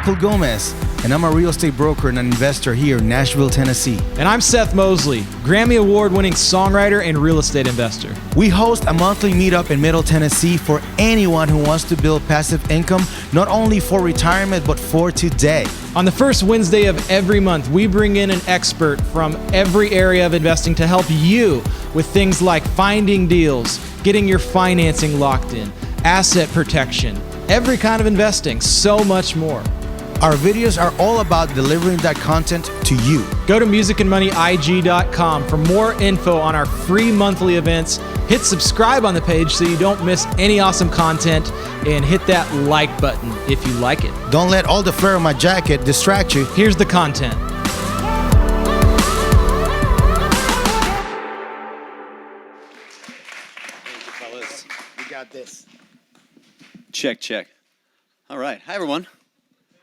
Michael Gomez, and I'm a real estate broker and an investor here in Nashville, Tennessee. And I'm Seth Mosley, Grammy Award-winning songwriter and real estate investor. We host a monthly meetup in Middle Tennessee for anyone who wants to build passive income, not only for retirement, but for today. On the first Wednesday of every month, we bring in an expert from every area of investing to help you with things like finding deals, getting your financing locked in, asset protection, every kind of investing, so much more. Our videos are all about delivering that content to you. Go to musicandmoneyig.com for more info on our free monthly events. Hit subscribe on the page so you don't miss any awesome content, and hit that like button if you like it. Don't let all the flair of my jacket distract you. Here's the content. Thank you, fellas. We got this. Check, check. All right. Hi, everyone.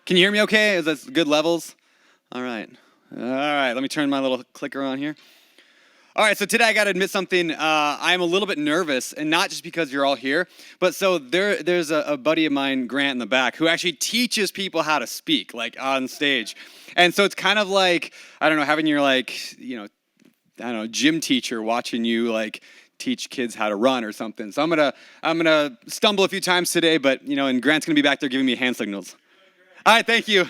Can you hear me okay? Is that good levels? All right. All right. Let me turn my little clicker on here. All right. So today I got to admit something. I'm a little bit nervous, and not just because you're all here, but so there's a buddy of mine, Grant, in the back, who actually teaches people how to speak, like on stage. And so it's kind of like, I don't know, having your gym teacher watching you teach kids how to run or something. So I'm gonna stumble a few times today, but and Grant's gonna be back there giving me hand signals. All right, thank you.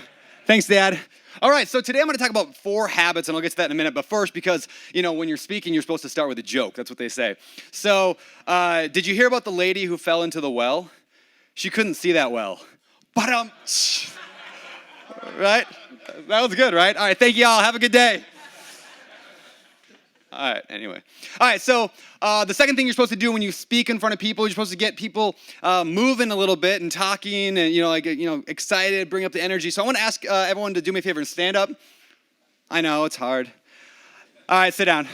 Thanks, Dad. All right, so today I'm going to talk about 4 habits, and I'll get to that in a minute. But first, because, when you're speaking, you're supposed to start with a joke. That's what they say. So, did you hear about the lady who fell into the well? She couldn't see that well. But, right? That was good, right? All right, thank you all. Have a good day. All right, anyway. All right, so the second thing you're supposed to do when you speak in front of people, you're supposed to get people moving a little bit and talking and, excited, bring up the energy. So I want to ask everyone to do me a favor and stand up. I know, it's hard. All right, sit down.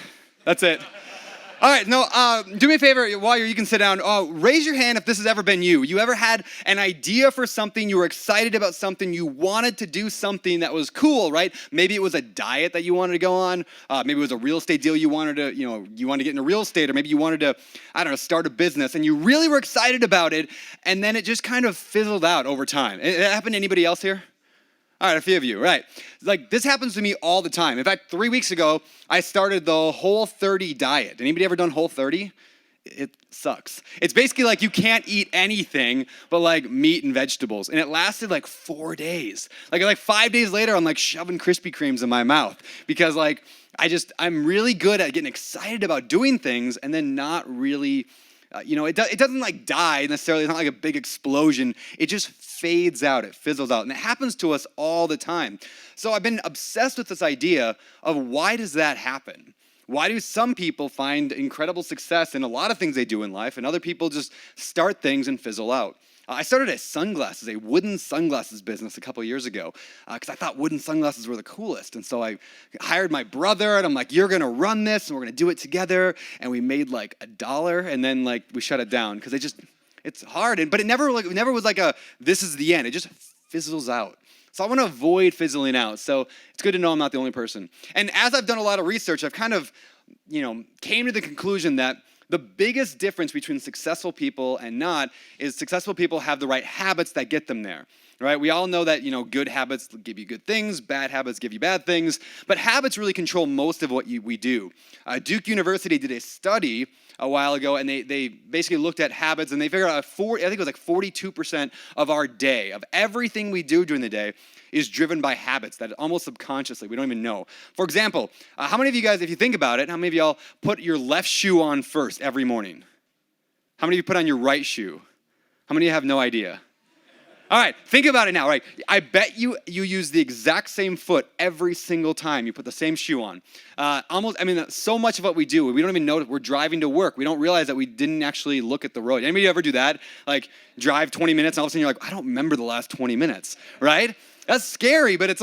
That's it. All right, do me a favor while you can sit down. Raise your hand if this has ever been you. You ever had an idea for something, you were excited about something, you wanted to do something that was cool, right? Maybe it was a diet that you wanted to go on. Maybe it was a real estate deal you wanted to get into real estate, or maybe you wanted to, start a business, and you really were excited about it, and then it just kind of fizzled out over time. It happened to anybody else here? All right, a few of you, right. This happens to me all the time. In fact, 3 weeks ago, I started the Whole30 diet. Anybody ever done Whole30? It sucks. It's basically you can't eat anything but meat and vegetables. And it lasted 4 days. 5 days later, I'm shoving Krispy Kremes in my mouth because I'm really good at getting excited about doing things and then not really, it doesn't die necessarily. It's not a big explosion. It just fades out, it fizzles out. And it happens to us all the time. So I've been obsessed with this idea of why does that happen? Why do some people find incredible success in a lot of things they do in life, and other people just start things and fizzle out? I started a wooden sunglasses business a couple years ago because I thought wooden sunglasses were the coolest. And so I hired my brother, and I'm like, you're going to run this, and we're going to do it together. And we made $1, and then we shut it down because it's hard. But it never was this is the end. It just fizzles out. So I want to avoid fizzling out. So it's good to know I'm not the only person. And as I've done a lot of research, I've kind of, came to the conclusion that the biggest difference between successful people and not is successful people have the right habits that get them there, right? We all know that, good habits give you good things, bad habits give you bad things, but habits really control most of what we do. Duke University did a study a while ago, and they basically looked at habits, and they figured out 42% of our day, of everything we do during the day, is driven by habits that almost subconsciously, we don't even know. For example, how many of you guys, if you think about it, how many of y'all put your left shoe on first every morning? How many of you put on your right shoe? How many of you have no idea? All right, think about it now, right? I bet you use the exact same foot every single time you put the same shoe on. So much of what we do, we don't even know that we're driving to work. We don't realize that we didn't actually look at the road. Anybody ever do that? Drive 20 minutes, and all of a sudden you're I don't remember the last 20 minutes, right? That's scary, but it's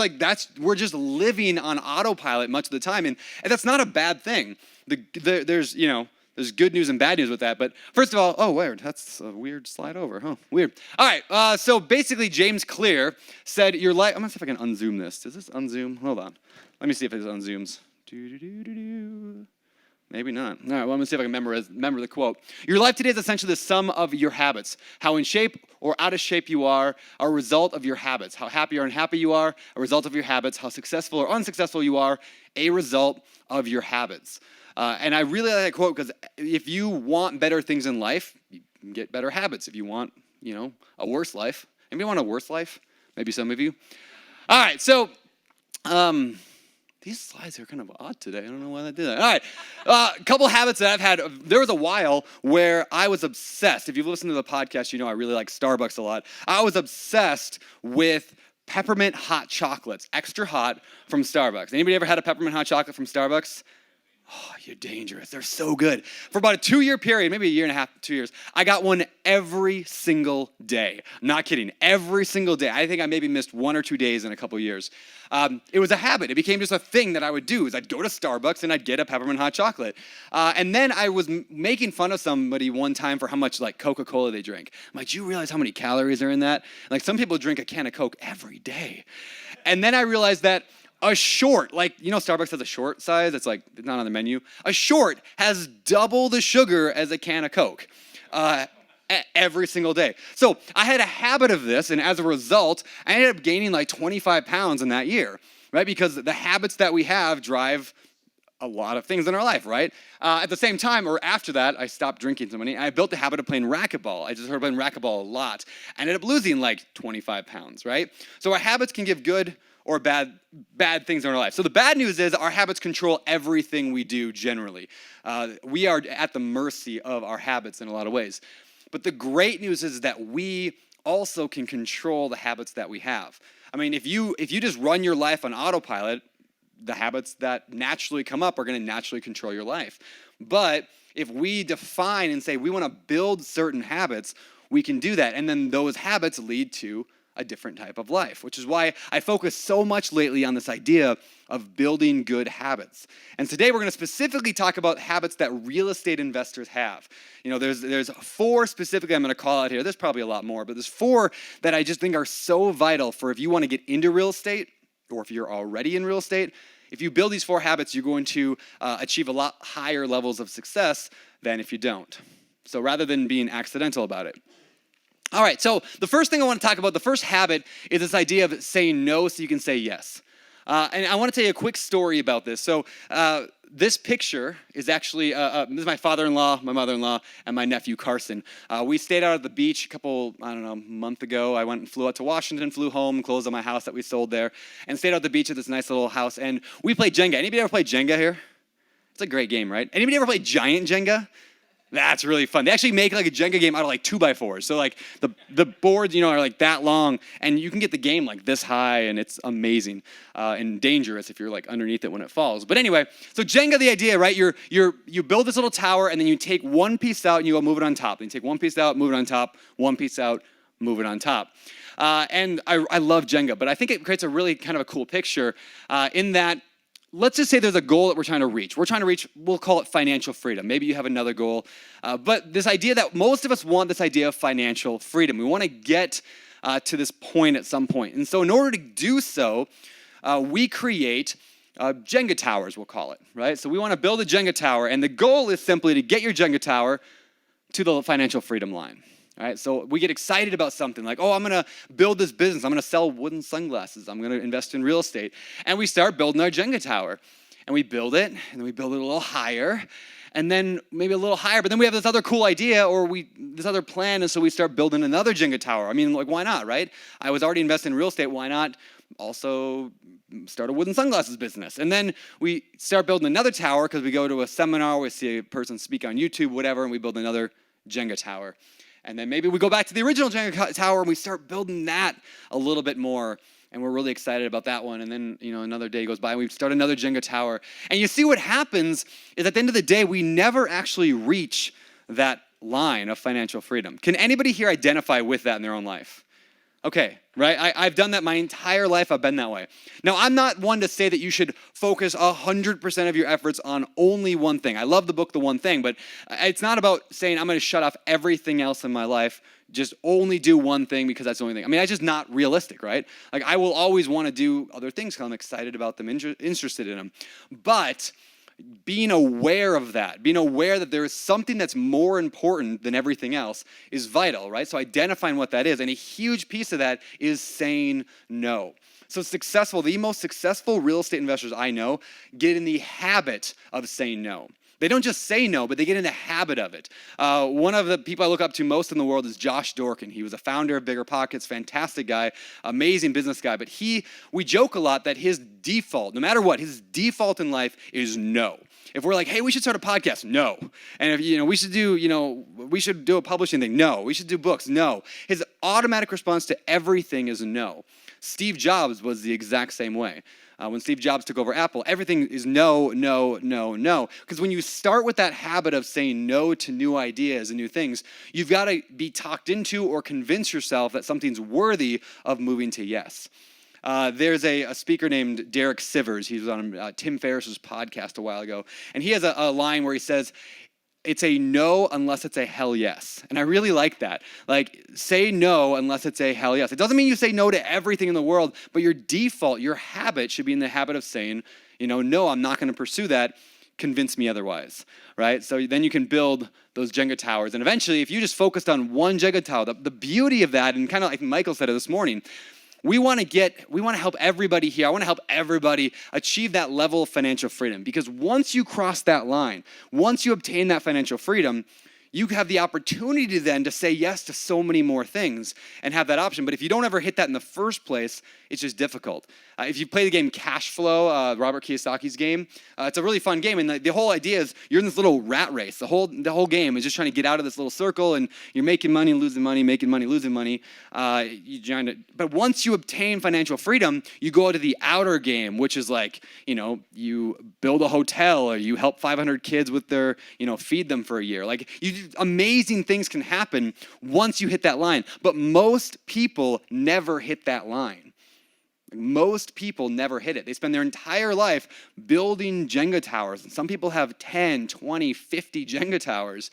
we're just living on autopilot much of the time, and that's not a bad thing. There's good news and bad news with that. But first of all, weird. That's a weird slide over. Huh, weird. All right, so basically James Clear said your life, I'm going to see if I can unzoom this. Does this unzoom? Hold on. Let me see if it unzooms. Maybe not. All right, well, let me see if I can remember the quote. Your life today is essentially the sum of your habits. How in shape or out of shape you are a result of your habits. How happy or unhappy you are, a result of your habits. How successful or unsuccessful you are, a result of your habits. And I really like that quote because if you want better things in life, you can get better habits. If you want, a worse life. Anybody want a worse life? Maybe some of you. All right, so these slides are kind of odd today. I don't know why I did that. All right, a couple habits that I've had. There was a while where I was obsessed. If you've listened to the podcast, you know I really like Starbucks a lot. I was obsessed with peppermint hot chocolates, extra hot from Starbucks. Anybody ever had a peppermint hot chocolate from Starbucks? Oh, you're dangerous. They're so good. For about a 2-year period, maybe a year and a half, 2 years, I got one every single day. I'm not kidding. Every single day. I think I maybe missed 1 or 2 days in a couple years. It was a habit. It became just a thing that I would do. Is I'd go to Starbucks and I'd get a peppermint hot chocolate. And then I was making fun of somebody one time for how much like Coca-Cola they drink. I'm like, do you realize how many calories are in that? Like some people drink a can of Coke every day. And then I realized that a short, Starbucks has a short size. It's not on the menu. A short has double the sugar as a can of Coke every single day. So I had a habit of this, and as a result, I ended up gaining 25 pounds in that year, right? Because the habits that we have drive a lot of things in our life, right? At the same time, or after that, I stopped drinking so many. I built the habit of playing racquetball. I just started playing racquetball a lot. I ended up losing 25 pounds, right? So our habits can give good or bad things in our life. So the bad news is our habits control everything we do generally. We are at the mercy of our habits in a lot of ways. But the great news is that we also can control the habits that we have. I mean, if you just run your life on autopilot, the habits that naturally come up are going to naturally control your life. But if we define and say we want to build certain habits, we can do that. And then those habits lead to a different type of life, which is why I focus so much lately on this idea of building good habits. And today we're going to specifically talk about habits that real estate investors have. There's 4 specifically I'm going to call out here. There's probably a lot more, but there's 4 that I just think are so vital for if you want to get into real estate or if you're already in real estate. If you build these 4 habits, you're going to achieve a lot higher levels of success than if you don't. So rather than being accidental about it. All right, so the first thing I want to talk about, the first habit, is this idea of saying no so you can say yes. And I want to tell you a quick story about this. So this picture is actually, this is my father-in-law, my mother-in-law, and my nephew Carson. We stayed out at the beach a month ago. I went and flew out to Washington, flew home, closed on my house that we sold there, and stayed out at the beach at this nice little house. And we played Jenga. Anybody ever played Jenga here? It's a great game, right? Anybody ever played giant Jenga? That's really fun. They actually make a Jenga game out of 2x4s. So the boards, are that long, and you can get the game this high, and it's amazing and dangerous if you're underneath it when it falls. But anyway, so Jenga, the idea, right? You build this little tower, and then you take one piece out and you go move it on top. Then you take one piece out, move it on top, one piece out, move it on top. And I love Jenga, but I think it creates a really kind of a cool picture in that. Let's just say there's a goal that we're trying to reach. We're trying to reach, we'll call it financial freedom. Maybe you have another goal. But this idea that most of us want this idea of financial freedom. We want to get to this point at some point. And so in order to do so, we create Jenga towers, we'll call it, right? So we want to build a Jenga tower. And the goal is simply to get your Jenga tower to the financial freedom line. All right, so we get excited about something like, I'm going to build this business. I'm going to sell wooden sunglasses. I'm going to invest in real estate. And we start building our Jenga tower. And we build it, and then we build it a little higher, and then maybe a little higher. But then we have this other cool idea or this other plan, and so we start building another Jenga tower. I mean, why not, right? I was already investing in real estate. Why not also start a wooden sunglasses business? And then we start building another tower because we go to a seminar, we see a person speak on YouTube, whatever, and we build another Jenga tower. And then maybe we go back to the original Jenga tower and we start building that a little bit more. And we're really excited about that one. And then, another day goes by and we start another Jenga tower. And you see what happens is at the end of the day, we never actually reach that line of financial freedom. Can anybody here identify with that in their own life? Okay, right? I've done that my entire life. I've been that way. Now, I'm not one to say that you should focus 100% of your efforts on only one thing. I love the book, The One Thing, but it's not about saying I'm going to shut off everything else in my life, just only do one thing because that's the only thing. I mean, that's just not realistic, right? I will always want to do other things because I'm excited about them, interested in them. But being aware of that, being aware that there is something that's more important than everything else is vital, right? So identifying what that is, and a huge piece of that is saying no. So the most successful real estate investors I know get in the habit of saying no. They don't just say no, but they get in the habit of it. One of the people I look up to most in the world is Josh Dorkin. He was a founder of Bigger Pockets, fantastic guy, amazing business guy. But we joke a lot that his default, no matter what, his default in life is no. If we're like, hey, we should start a podcast, no. And if we should do a publishing thing, no. We should do books, no. His automatic response to everything is no. Steve Jobs was the exact same way. When Steve Jobs took over Apple, everything is no, no, no, no. Because when you start with that habit of saying no to new ideas and new things, you've got to be talked into or convince yourself that something's worthy of moving to yes. There's a speaker named Derek Sivers. He was on Tim Ferriss's podcast a while ago. And he has a line where he says, it's a no unless it's a hell yes. And I really like that. Like, say no unless it's a hell yes. It doesn't mean you say no to everything in the world, but your default, your habit should be in the habit of saying, no, I'm not going to pursue that. Convince me otherwise, right? So then you can build those Jenga towers. And eventually, if you just focused on one Jenga tower, the beauty of that, and kind of like Michael said it this morning, we want to help everybody here. I want to help everybody achieve that level of financial freedom, because once you cross that line, once you obtain that financial freedom, you have the opportunity then to say yes to so many more things and have that option. But if you don't ever hit that in the first place, it's just difficult. If you play the game Cash Flow, Robert Kiyosaki's game, it's a really fun game. And the whole idea is you're in this little rat race. The whole game is just trying to get out of this little circle, and you're making money and losing money, making money, losing money. But once you obtain financial freedom, you go to the outer game, which is like, you build a hotel, or you help 500 kids with their, feed them for a year. Like, amazing things can happen once you hit that line. But most people never hit that line. Most people never hit it. They spend their entire life building Jenga towers. And some people have 10, 20, 50 Jenga towers,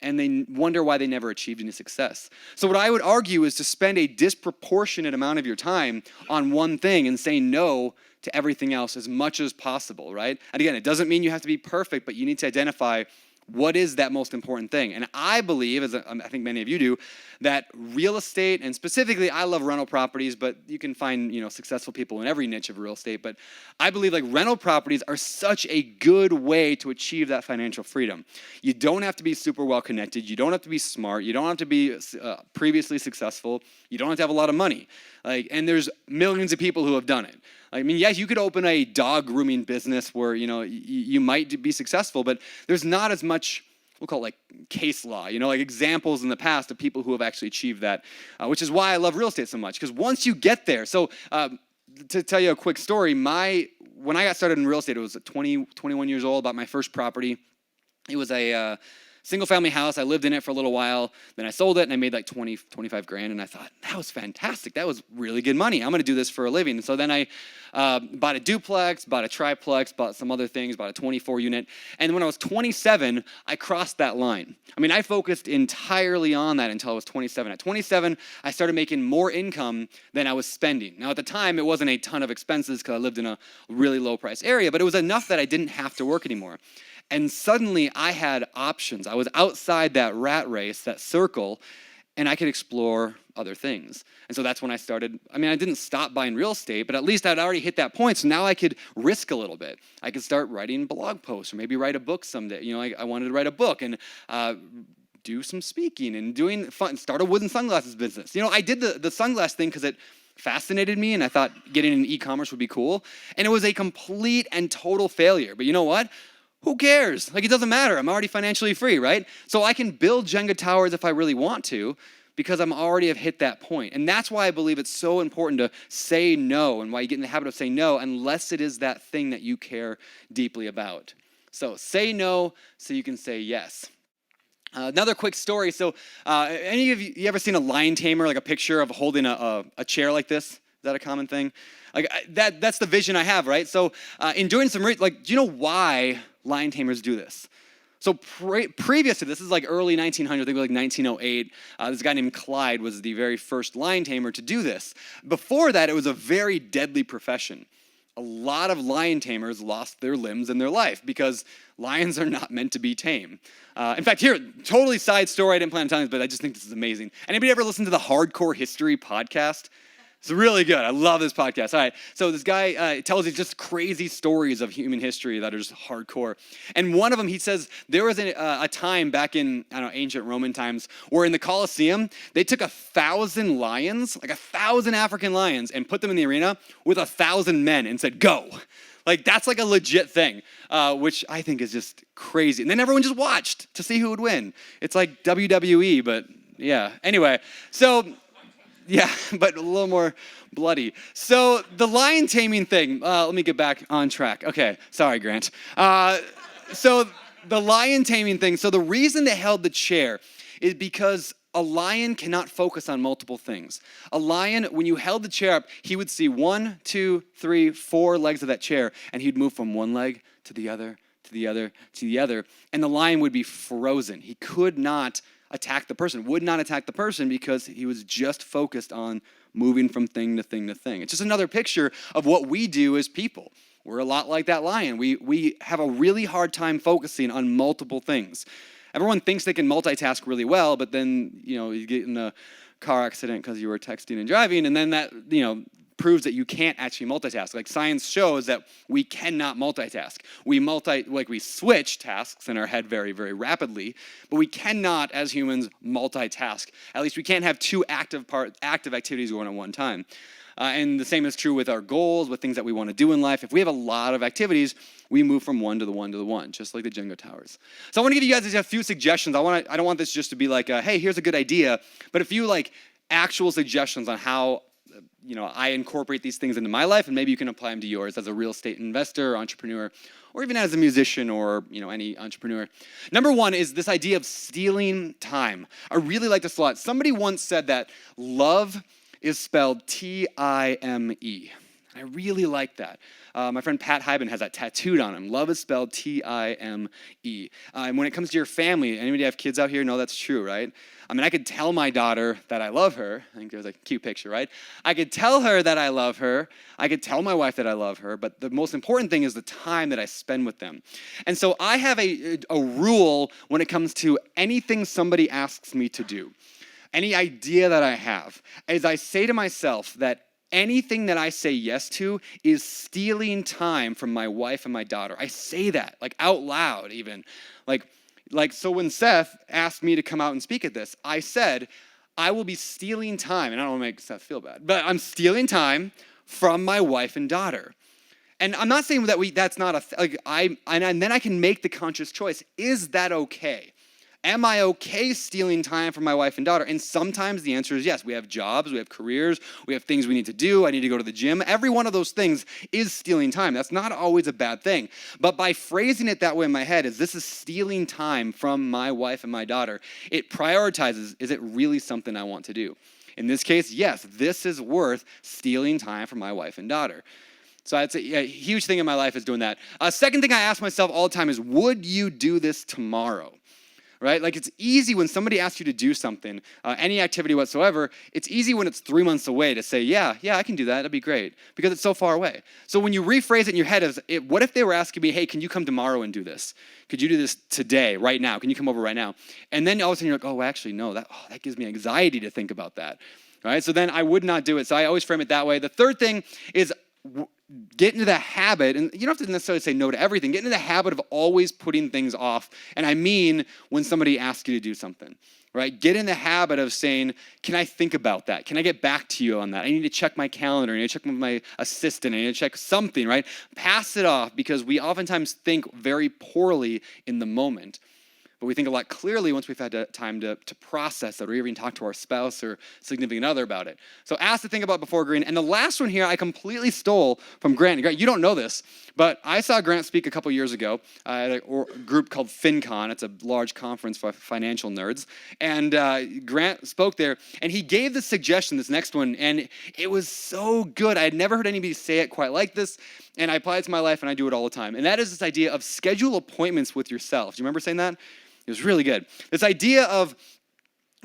and they wonder why they never achieved any success. So what I would argue is to spend a disproportionate amount of your time on one thing and say no to everything else as much as possible, right? And again, it doesn't mean you have to be perfect, but you need to identify what is that most important thing. And I believe, as I think many of you do, that real estate, and specifically I love rental properties, but you can find successful people in every niche of real estate. But I believe like rental properties are such a good way to achieve that financial freedom. You don't have to be super well connected. You don't have to be smart. You don't have to be previously successful. You don't have to have a lot of money. And there's millions of people who have done it. I mean, yes, you could open a dog grooming business where, you might be successful, but there's not as much, we'll call it like case law, like examples in the past of people who have actually achieved that, which is why I love real estate so much, because once you get there, so to tell you a quick story, when I got started in real estate, it was 21 years old, bought my first property. It was a single family house. I lived in it for a little while. Then I sold it and I made like 25 grand. And I thought, that was fantastic. That was really good money. I'm going to do this for a living. And so then I bought a duplex, bought a triplex, bought some other things, bought a 24 unit. And when I was 27, I crossed that line. I mean, I focused entirely on that until I was 27. At 27, I started making more income than I was spending. Now, at the time, it wasn't a ton of expenses because I lived in a really low price area, but it was enough that I didn't have to work anymore. And suddenly I had options. I was outside that rat race, that circle, and I could explore other things. And so that's when I started. I mean, I didn't stop buying real estate, but at least I'd already hit that point. So now I could risk a little bit. I could start writing blog posts or maybe write a book someday. I wanted to write a book and do some speaking and doing fun, start a wooden sunglasses business. I did the sunglass thing because it fascinated me and I thought getting into e-commerce would be cool. And it was a complete and total failure. But you know what? Who cares? It doesn't matter. I'm already financially free, right? So I can build Jenga towers if I really want to because I'm already have hit that point. And that's why I believe it's so important to say no and why you get in the habit of saying no unless it is that thing that you care deeply about. So say no so you can say yes. Another quick story. So any of you ever seen a lion tamer, like a picture of holding a chair like this? Is that a common thing? That's the vision I have, right? So in doing some, do you know why lion tamers do this? So previous to this is like early 1900s, I think it was like 1908. This guy named Clyde was the very first lion tamer to do this. Before that, it was a very deadly profession. a lot of lion tamers lost their limbs in their life because lions are not meant to be tame. In fact, here, totally side story. I didn't plan on telling this, but I just think this is amazing. Anybody ever listen to the Hardcore History podcast? It's really good. I love this podcast. All right, so this guy tells you just crazy stories of human history that are just hardcore. And one of them, he says, there was a time back in, I don't know, ancient Roman times, where in the Colosseum, they took 1,000 lions, like 1,000 African lions, and put them in the arena with 1,000 men and said, go. Like, that's like a legit thing, which I think is just crazy. And then everyone just watched to see who would win. It's like WWE, but yeah. Anyway, so... yeah, but a little more bloody. So the lion taming thing, let me get back on track. Okay, sorry, Grant. So the lion taming thing, so the reason they held the chair is because a lion cannot focus on multiple things. A lion, when you held the chair up, he would see 1, 2, 3, 4 legs of that chair, and he'd move from one leg to the other, to the other, to the other, and the lion would be frozen. He could not attack the person, would not attack the person because he was just focused on moving from thing to thing to thing. It's just another picture of what we do as people. We're a lot like that lion. We have a really hard time focusing on multiple things. Everyone thinks they can multitask really well, but then, you get in a car accident because you were texting and driving, and then that, proves that you can't actually multitask. Like science shows that we cannot multitask. We switch tasks in our head very, very rapidly, but we cannot, as humans, multitask. At least we can't have two active activities going at one time. And the same is true with our goals, with things that we want to do in life. If we have a lot of activities, we move from one to the one to the one, just like the Jenga towers. So I want to give you guys a few suggestions. I don't want this just to be like, hey, here's a good idea, but a few actual suggestions on how I incorporate these things into my life, and maybe you can apply them to yours as a real estate investor, or entrepreneur, or even as a musician or any entrepreneur. Number one is this idea of stealing time. I really like this a lot. Somebody once said that love is spelled T-I-M-E. I really like that. My friend Pat Hyben has that tattooed on him. Love is spelled T-I-M-E. And when it comes to your family, anybody have kids out here? No, that's true, right? I mean, I could tell my daughter that I love her. I think there's a cute picture, right? I could tell her that I love her. I could tell my wife that I love her. But the most important thing is the time that I spend with them. And so I have a rule when it comes to anything somebody asks me to do. Any idea that I have is I say to myself that anything that I say yes to is stealing time from my wife and my daughter. I say that, out loud even. So when Seth asked me to come out and speak at this, I said, I will be stealing time, and I don't want to make Seth feel bad, but I'm stealing time from my wife and daughter. And I'm not saying that that's not and then I can make the conscious choice. Is that okay? Am I okay stealing time from my wife and daughter? And sometimes the answer is yes. We have jobs, we have careers, we have things we need to do. I need to go to the gym. Every one of those things is stealing time. That's not always a bad thing. But by phrasing it that way in my head, this is stealing time from my wife and my daughter, it prioritizes, is it really something I want to do? In this case, yes, this is worth stealing time from my wife and daughter. So that's a huge thing in my life is doing that. Second thing I ask myself all the time is, would you do this tomorrow? Right? It's easy when somebody asks you to do something, any activity whatsoever, it's easy when it's 3 months away to say, yeah, I can do that. That'd be great, because it's so far away. So when you rephrase it in your head as, what if they were asking me, hey, can you come tomorrow and do this? Could you do this today, right now? Can you come over right now? And then all of a sudden you're like, oh, actually, no, that gives me anxiety to think about that. Right? So then I would not do it. So I always frame it that way. The third thing is get into the habit, and you don't have to necessarily say no to everything, get into the habit of always putting things off. And I mean when somebody asks you to do something, right? Get in the habit of saying, can I think about that? Can I get back to you on that? I need to check my calendar. I need to check with my assistant. I need to check something, right? Pass it off, because we oftentimes think very poorly in the moment. But we think a lot clearly once we've had time to process that, or even talk to our spouse or significant other about it. So ask to think about before agreeing. And the last one here, I completely stole from Grant. Grant, you don't know this, but I saw Grant speak a couple years ago at a group called FinCon. It's a large conference for financial nerds. And Grant spoke there, and he gave the suggestion, this next one, and it was so good. I had never heard anybody say it quite like this, and I apply it to my life, and I do it all the time. And that is this idea of schedule appointments with yourself. Do you remember saying that? It was really good. This idea of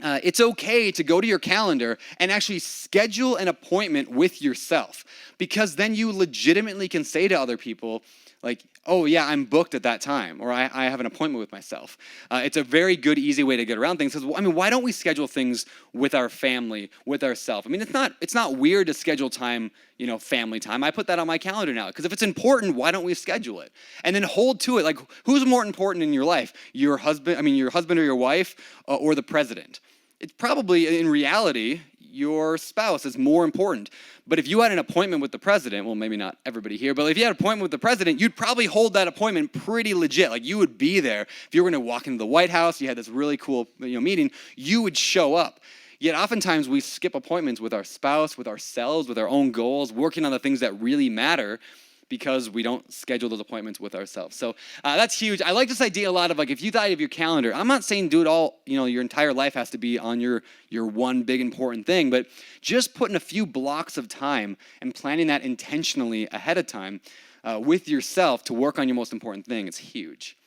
it's okay to go to your calendar and actually schedule an appointment with yourself, because then you legitimately can say to other people, like, oh yeah, I'm booked at that time, or I have an appointment with myself. It's a very good, easy way to get around things. Because, I mean, why don't we schedule things with our family, with ourselves? I mean, it's not weird to schedule time, family time. I put that on my calendar now, because if it's important, why don't we schedule it? And then hold to it. Like, who's more important in your life? Your husband or your wife, or the president? It's probably, in reality, your spouse is more important. But if you had an appointment with the president, well, maybe not everybody here, but if you had an appointment with the president, you'd probably hold that appointment pretty legit. Like, you would be there. If you were going to walk into the White House, you had this really cool meeting, you would show up. Yet oftentimes we skip appointments with our spouse, with ourselves, with our own goals, working on the things that really matter, because we don't schedule those appointments with ourselves. So that's huge. I like this idea a lot of, like, if you thought of your calendar, I'm not saying do it all, your entire life has to be on your one big important thing, but just putting a few blocks of time and planning that intentionally ahead of time with yourself to work on your most important thing, it's huge.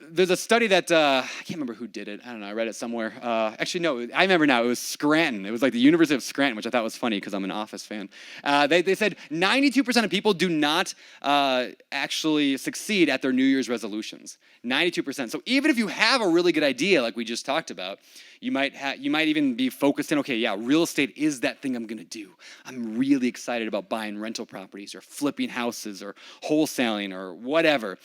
There's a study that, I can't remember who did it. I don't know, I read it somewhere. Actually, no, I remember now. It was Scranton. It was like the University of Scranton, which I thought was funny because I'm an Office fan. They said 92% of people do not actually succeed at their New Year's resolutions. 92%. So even if you have a really good idea, like we just talked about, you might even be focused in, okay, yeah, real estate is that thing I'm going to do. I'm really excited about buying rental properties or flipping houses or wholesaling or whatever.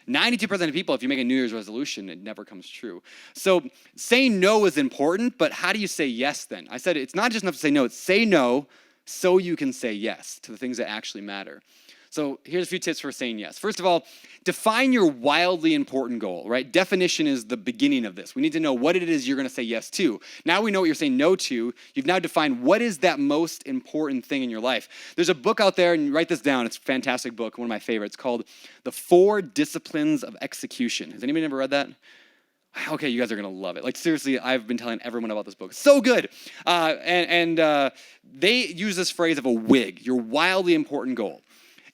92% of people, if you make a New Year's resolution, it never comes true. So saying no is important, but how do you say yes then? I said it's not just enough to say no, it's say no so you can say yes to the things that actually matter. So here's a few tips for saying yes. First of all, define your wildly important goal, right? Definition is the beginning of this. We need to know what it is you're going to say yes to. Now we know what you're saying no to. You've now defined what is that most important thing in your life. There's a book out there, and write this down. It's a fantastic book, one of my favorites, called The 4 Disciplines of Execution. Has anybody ever read that? Okay, you guys are going to love it. Like, seriously, I've been telling everyone about this book. It's so good. They use this phrase of a WIG, your wildly important goal.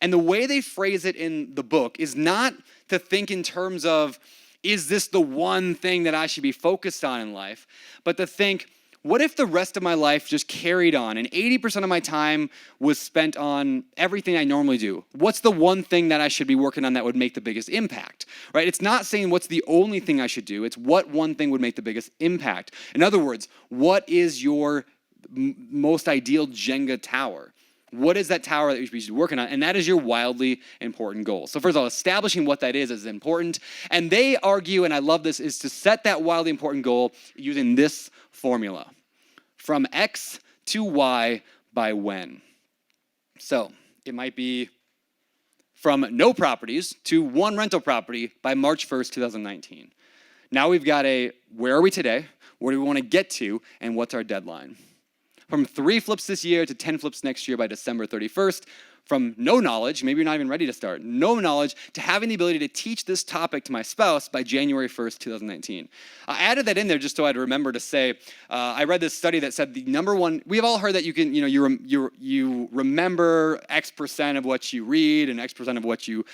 And the way they phrase it in the book is not to think in terms of, is this the one thing that I should be focused on in life? But to think, what if the rest of my life just carried on and 80% of my time was spent on everything I normally do? What's the one thing that I should be working on that would make the biggest impact, right? It's not saying what's the only thing I should do. It's what one thing would make the biggest impact. In other words, what is your most ideal Jenga tower? What is that tower that you should be working on? And that is your wildly important goal. So first of all, establishing what that is important. And they argue, and I love this, is to set that wildly important goal using this formula. From X to Y by when. So it might be from no properties to 1 rental property by March 1st, 2019. Now we've got where are we today? Where do we want to get to? And what's our deadline? From 3 flips this year to 10 flips next year by December 31st. From no knowledge, maybe you're not even ready to start, no knowledge, to having the ability to teach this topic to my spouse by January 1st, 2019. I added that in there just so I'd remember to say, I read this study that said the number one, we've all heard that you can, you remember X percent of what you read and X percent of what you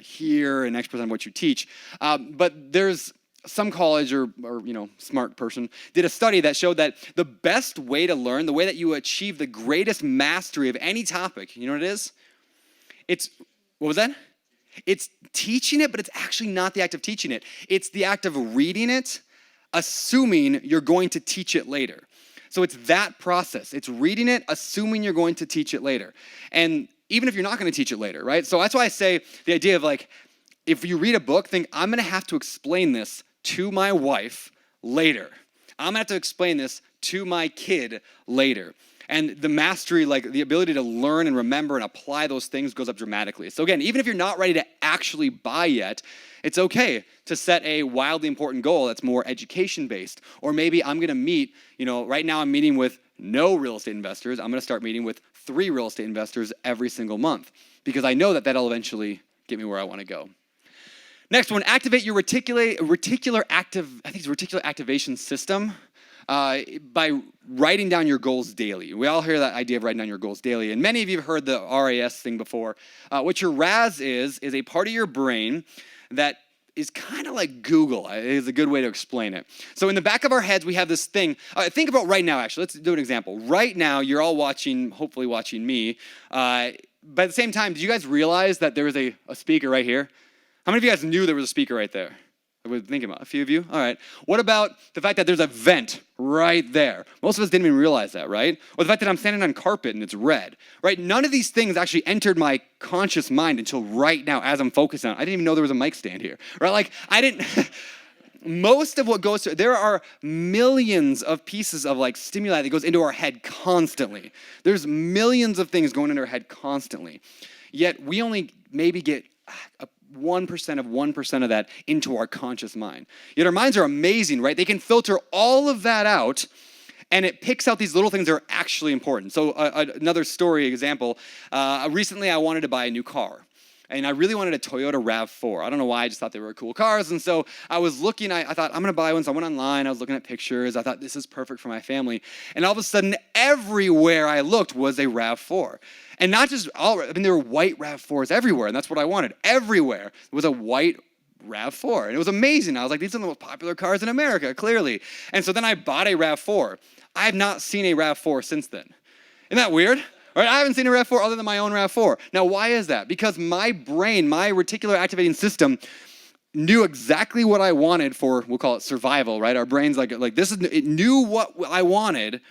hear and X percent of what you teach. But there's some college or smart person did a study that showed that the best way to learn, the way that you achieve the greatest mastery of any topic, you know what it is? What was that? It's teaching it, but it's actually not the act of teaching it. It's the act of reading it, assuming you're going to teach it later. So it's that process. It's reading it, assuming you're going to teach it later. And even if you're not going to teach it later, right? So that's why I say the idea of, like, if you read a book, think, I'm going to have to explain this to my wife later. I'm going to have to explain this to my kid later. And the mastery, like the ability to learn and remember and apply those things, goes up dramatically. So again, even if you're not ready to actually buy yet, it's okay to set a wildly important goal that's more education-based. Or maybe I'm going to meet, right now I'm meeting with no real estate investors. I'm going to start meeting with 3 real estate investors every single month, because I know that that'll eventually get me where I want to go. Next one, activate your reticular activation system by writing down your goals daily. We all hear that idea of writing down your goals daily, and many of you have heard the RAS thing before. What your RAS is a part of your brain that is kind of like Google, is a good way to explain it. So in the back of our heads, we have this thing. Think about right now, actually. Let's do an example. Right now, you're all watching, hopefully watching me. But at the same time, did you guys realize that there is a speaker right here? How many of you guys knew there was a speaker right there? I was thinking about a few of you. All right. What about the fact that there's a vent right there? Most of us didn't even realize that, right? Or the fact that I'm standing on carpet and it's red, right? None of these things actually entered my conscious mind until right now as I'm focused on it. I didn't even know there was a mic stand here, right? Like I didn't, most of what goes through, there are millions of pieces of like stimuli that goes into our head constantly. There's millions of things going into our head constantly. Yet we only maybe get 1% of that into our conscious mind. Yet our minds are amazing, right? They can filter all of that out, and it picks out these little things that are actually important. So another story example, recently I wanted to buy a new car. And I really wanted a Toyota RAV4. I don't know why, I just thought they were cool cars. And so I was looking, I thought, I'm gonna buy one. So I went online, I was looking at pictures. I thought, this is perfect for my family. And all of a sudden, everywhere I looked was a RAV4. And not just there were white RAV4s everywhere. And that's what I wanted. Everywhere was a white RAV4. And it was amazing. I was like, these are the most popular cars in America, clearly. And so then I bought a RAV4. I have not seen a RAV4 since then. Isn't that weird? Right, I haven't seen a RAV4 other than my own RAV4. Now, why is that? Because my brain, my reticular activating system, knew exactly what I wanted for, we'll call it survival, right? Our brain's like this is, it knew what I wanted,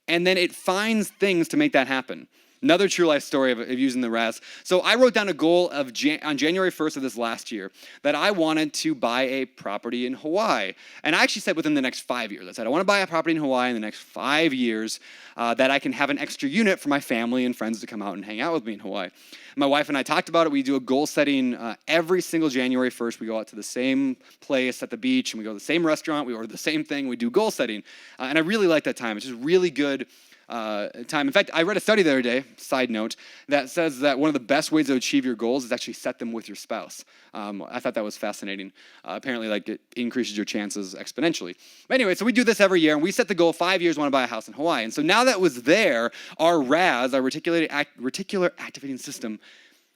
and then it finds things to make that happen. Another true life story of using the RAS. So I wrote down a goal of on January 1st of this last year that I wanted to buy a property in Hawaii. And I actually said within the next 5 years. I said I want to buy a property in Hawaii in the next 5 years that I can have an extra unit for my family and friends to come out and hang out with me in Hawaii. My wife and I talked about it. We do a goal setting every single January 1st. We go out to the same place at the beach and we go to the same restaurant. We order the same thing. We do goal setting. And I really like that time. It's just really good time. In fact, I read a study the other day, side note, that says that one of the best ways to achieve your goals is actually set them with your spouse. I thought that was fascinating. Apparently, like it increases your chances exponentially. But anyway, so we do this every year, and we set the goal 5 years, want to buy a house in Hawaii. And so now that was there, our RAS, our reticular activating system,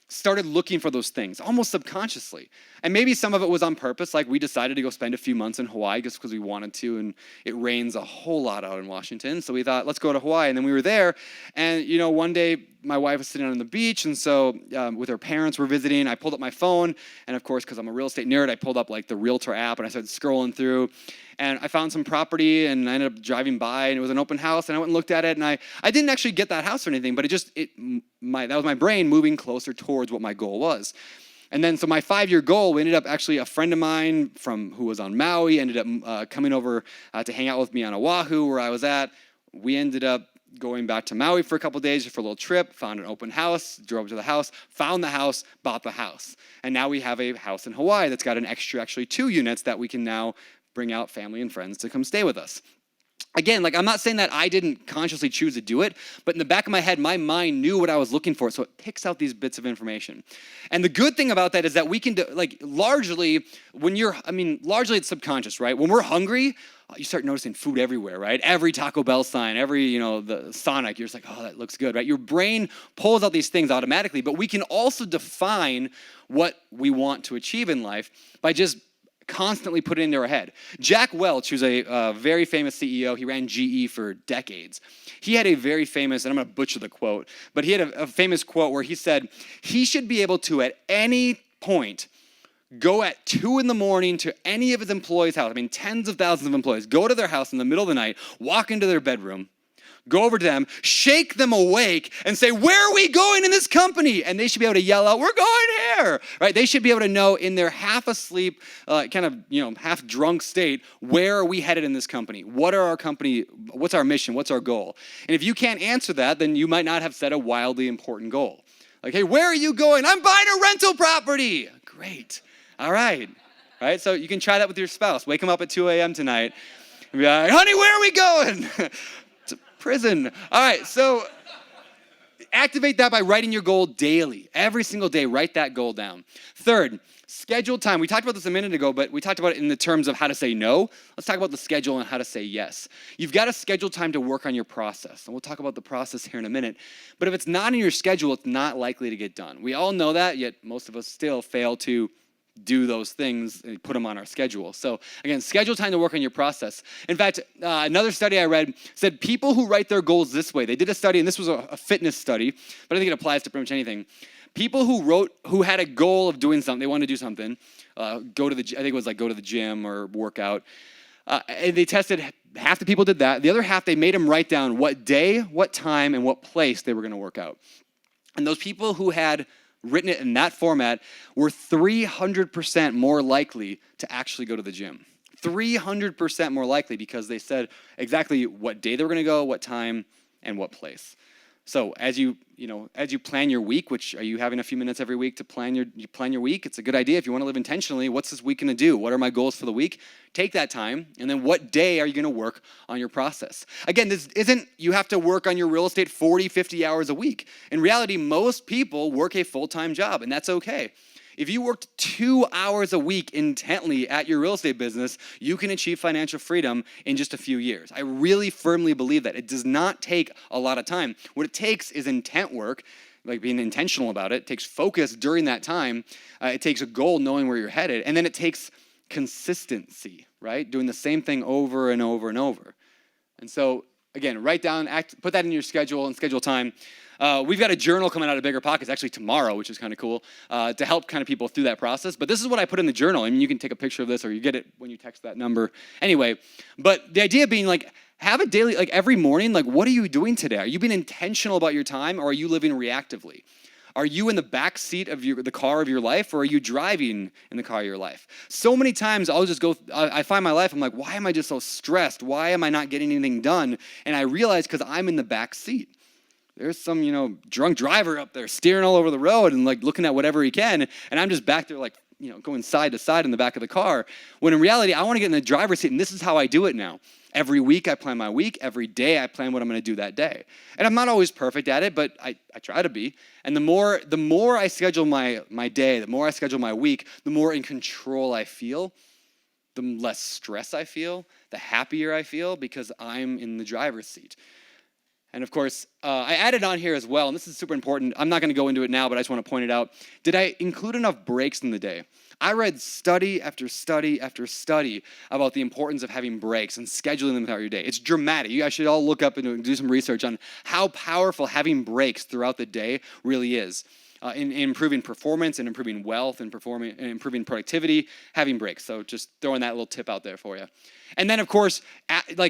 started looking for those things, almost subconsciously. And maybe some of it was on purpose, like we decided to go spend a few months in Hawaii just because we wanted to, and it rains a whole lot out in Washington. So we thought, let's go to Hawaii. And then we were there, and one day my wife was sitting on the beach, and so with her parents were visiting, I pulled up my phone, and of course, because I'm a real estate nerd, I pulled up like the Realtor app, and I started scrolling through, and I found some property, and I ended up driving by, and it was an open house, and I went and looked at it, and I didn't actually get that house or anything, but that was my brain moving closer towards what my goal was. And then, so my 5-year goal, we ended up actually, a friend of mine who was on Maui ended up coming over to hang out with me on Oahu, where I was at. We ended up going back to Maui for a couple days for a little trip, found an open house, drove to the house, found the house, bought the house. And now we have a house in Hawaii that's got an extra, actually 2 units that we can now bring out family and friends to come stay with us. Again, like I'm not saying that I didn't consciously choose to do it, but in the back of my head, my mind knew what I was looking for, so it picks out these bits of information. And the good thing about that is that we can do, largely it's subconscious, right? When we're hungry, you start noticing food everywhere, right? Every Taco Bell sign, every, the Sonic, you're just like, oh, that looks good, right? Your brain pulls out these things automatically, but we can also define what we want to achieve in life by just constantly put it into our head. Jack Welch, who's a very famous CEO, he ran GE for decades. He had a very famous, and I'm going to butcher the quote, but he had a famous quote where he said, he should be able to, at any point, go at 2 a.m. to any of his employees' house. Tens of thousands of employees. Go to their house in the middle of the night, walk into their bedroom, go over to them, shake them awake, and say, where are we going in this company? And they should be able to yell out, we're going here, right? They should be able to know in their half asleep, half drunk state, where are we headed in this company? What's our mission? What's our goal? And if you can't answer that, then you might not have set a wildly important goal. Like, hey, where are you going? I'm buying a rental property. Great. All right. Right? So you can try that with your spouse. Wake them up at 2 a.m. tonight and be like, honey, where are we going? Prison. All right, so activate that by writing your goal daily. Every single day, write that goal down. Third, schedule time. We talked about this a minute ago, but we talked about it in the terms of how to say no. Let's talk about the schedule and how to say yes. You've got to schedule time to work on your process, and we'll talk about the process here in a minute. But if it's not in your schedule, it's not likely to get done. We all know that, yet most of us still fail to do those things and put them on our schedule. So again, schedule time to work on your process. In fact, another study I read said people who write their goals this way, they did a study, and this was a fitness study, but I think it applies to pretty much anything. People who had a goal of doing something, they wanted to do something, I think it was like go to the gym or work out, and they tested, half the people did that. The other half, they made them write down what day, what time, and what place they were going to work out. And those people who had written it in that format were 300% more likely to actually go to the gym. 300% more likely, because they said exactly what day they were going to go, what time, and what place. So as you plan your week, which are you having a few minutes every week to plan your week? It's a good idea. If you want to live intentionally, what's this week going to do? What are my goals for the week? Take that time, and then what day are you going to work on your process? Again, this isn't you have to work on your real estate 40, 50 hours a week. In reality, most people work a full-time job, and that's okay. If you worked 2 hours a week intently at your real estate business, you can achieve financial freedom in just a few years. I really firmly believe that. It does not take a lot of time. What it takes is intent work, like being intentional about it. It takes focus during that time. It takes a goal, knowing where you're headed. And then it takes consistency, right? Doing the same thing over and over and over. And so, again, write down, put that in your schedule and schedule time. We've got a journal coming out of Bigger Pockets actually tomorrow, which is kind of cool, to help kind of people through that process. But this is what I put in the journal. I mean, you can take a picture of this, or you get it when you text that number. Anyway, but the idea being, like, have a daily, like every morning, like, what are you doing today? Are you being intentional about your time, or are you living reactively? Are you in the back seat of the car of your life, or are you driving in the car of your life? So many times I'll just I find my life, I'm like, why am I just so stressed? Why am I not getting anything done? And I realize because I'm in the back seat. There's some, drunk driver up there steering all over the road and like looking at whatever he can. And I'm just back there like, going side to side in the back of the car. When in reality, I want to get in the driver's seat, and this is how I do it now. Every week I plan my week. Every day I plan what I'm going to do that day. And I'm not always perfect at it, but I try to be. And the more I schedule my day, the more I schedule my week, the more in control I feel, the less stress I feel, the happier I feel, because I'm in the driver's seat. And of course, I added on here as well, and this is super important. I'm not going to go into it now, but I just want to point it out. Did I include enough breaks in the day? I read study after study after study about the importance of having breaks and scheduling them throughout your day. It's dramatic. You guys should all look up and do some research on how powerful having breaks throughout the day really is. In improving performance and improving wealth and improving productivity, having breaks. So just throwing that little tip out there for you. And then, of course,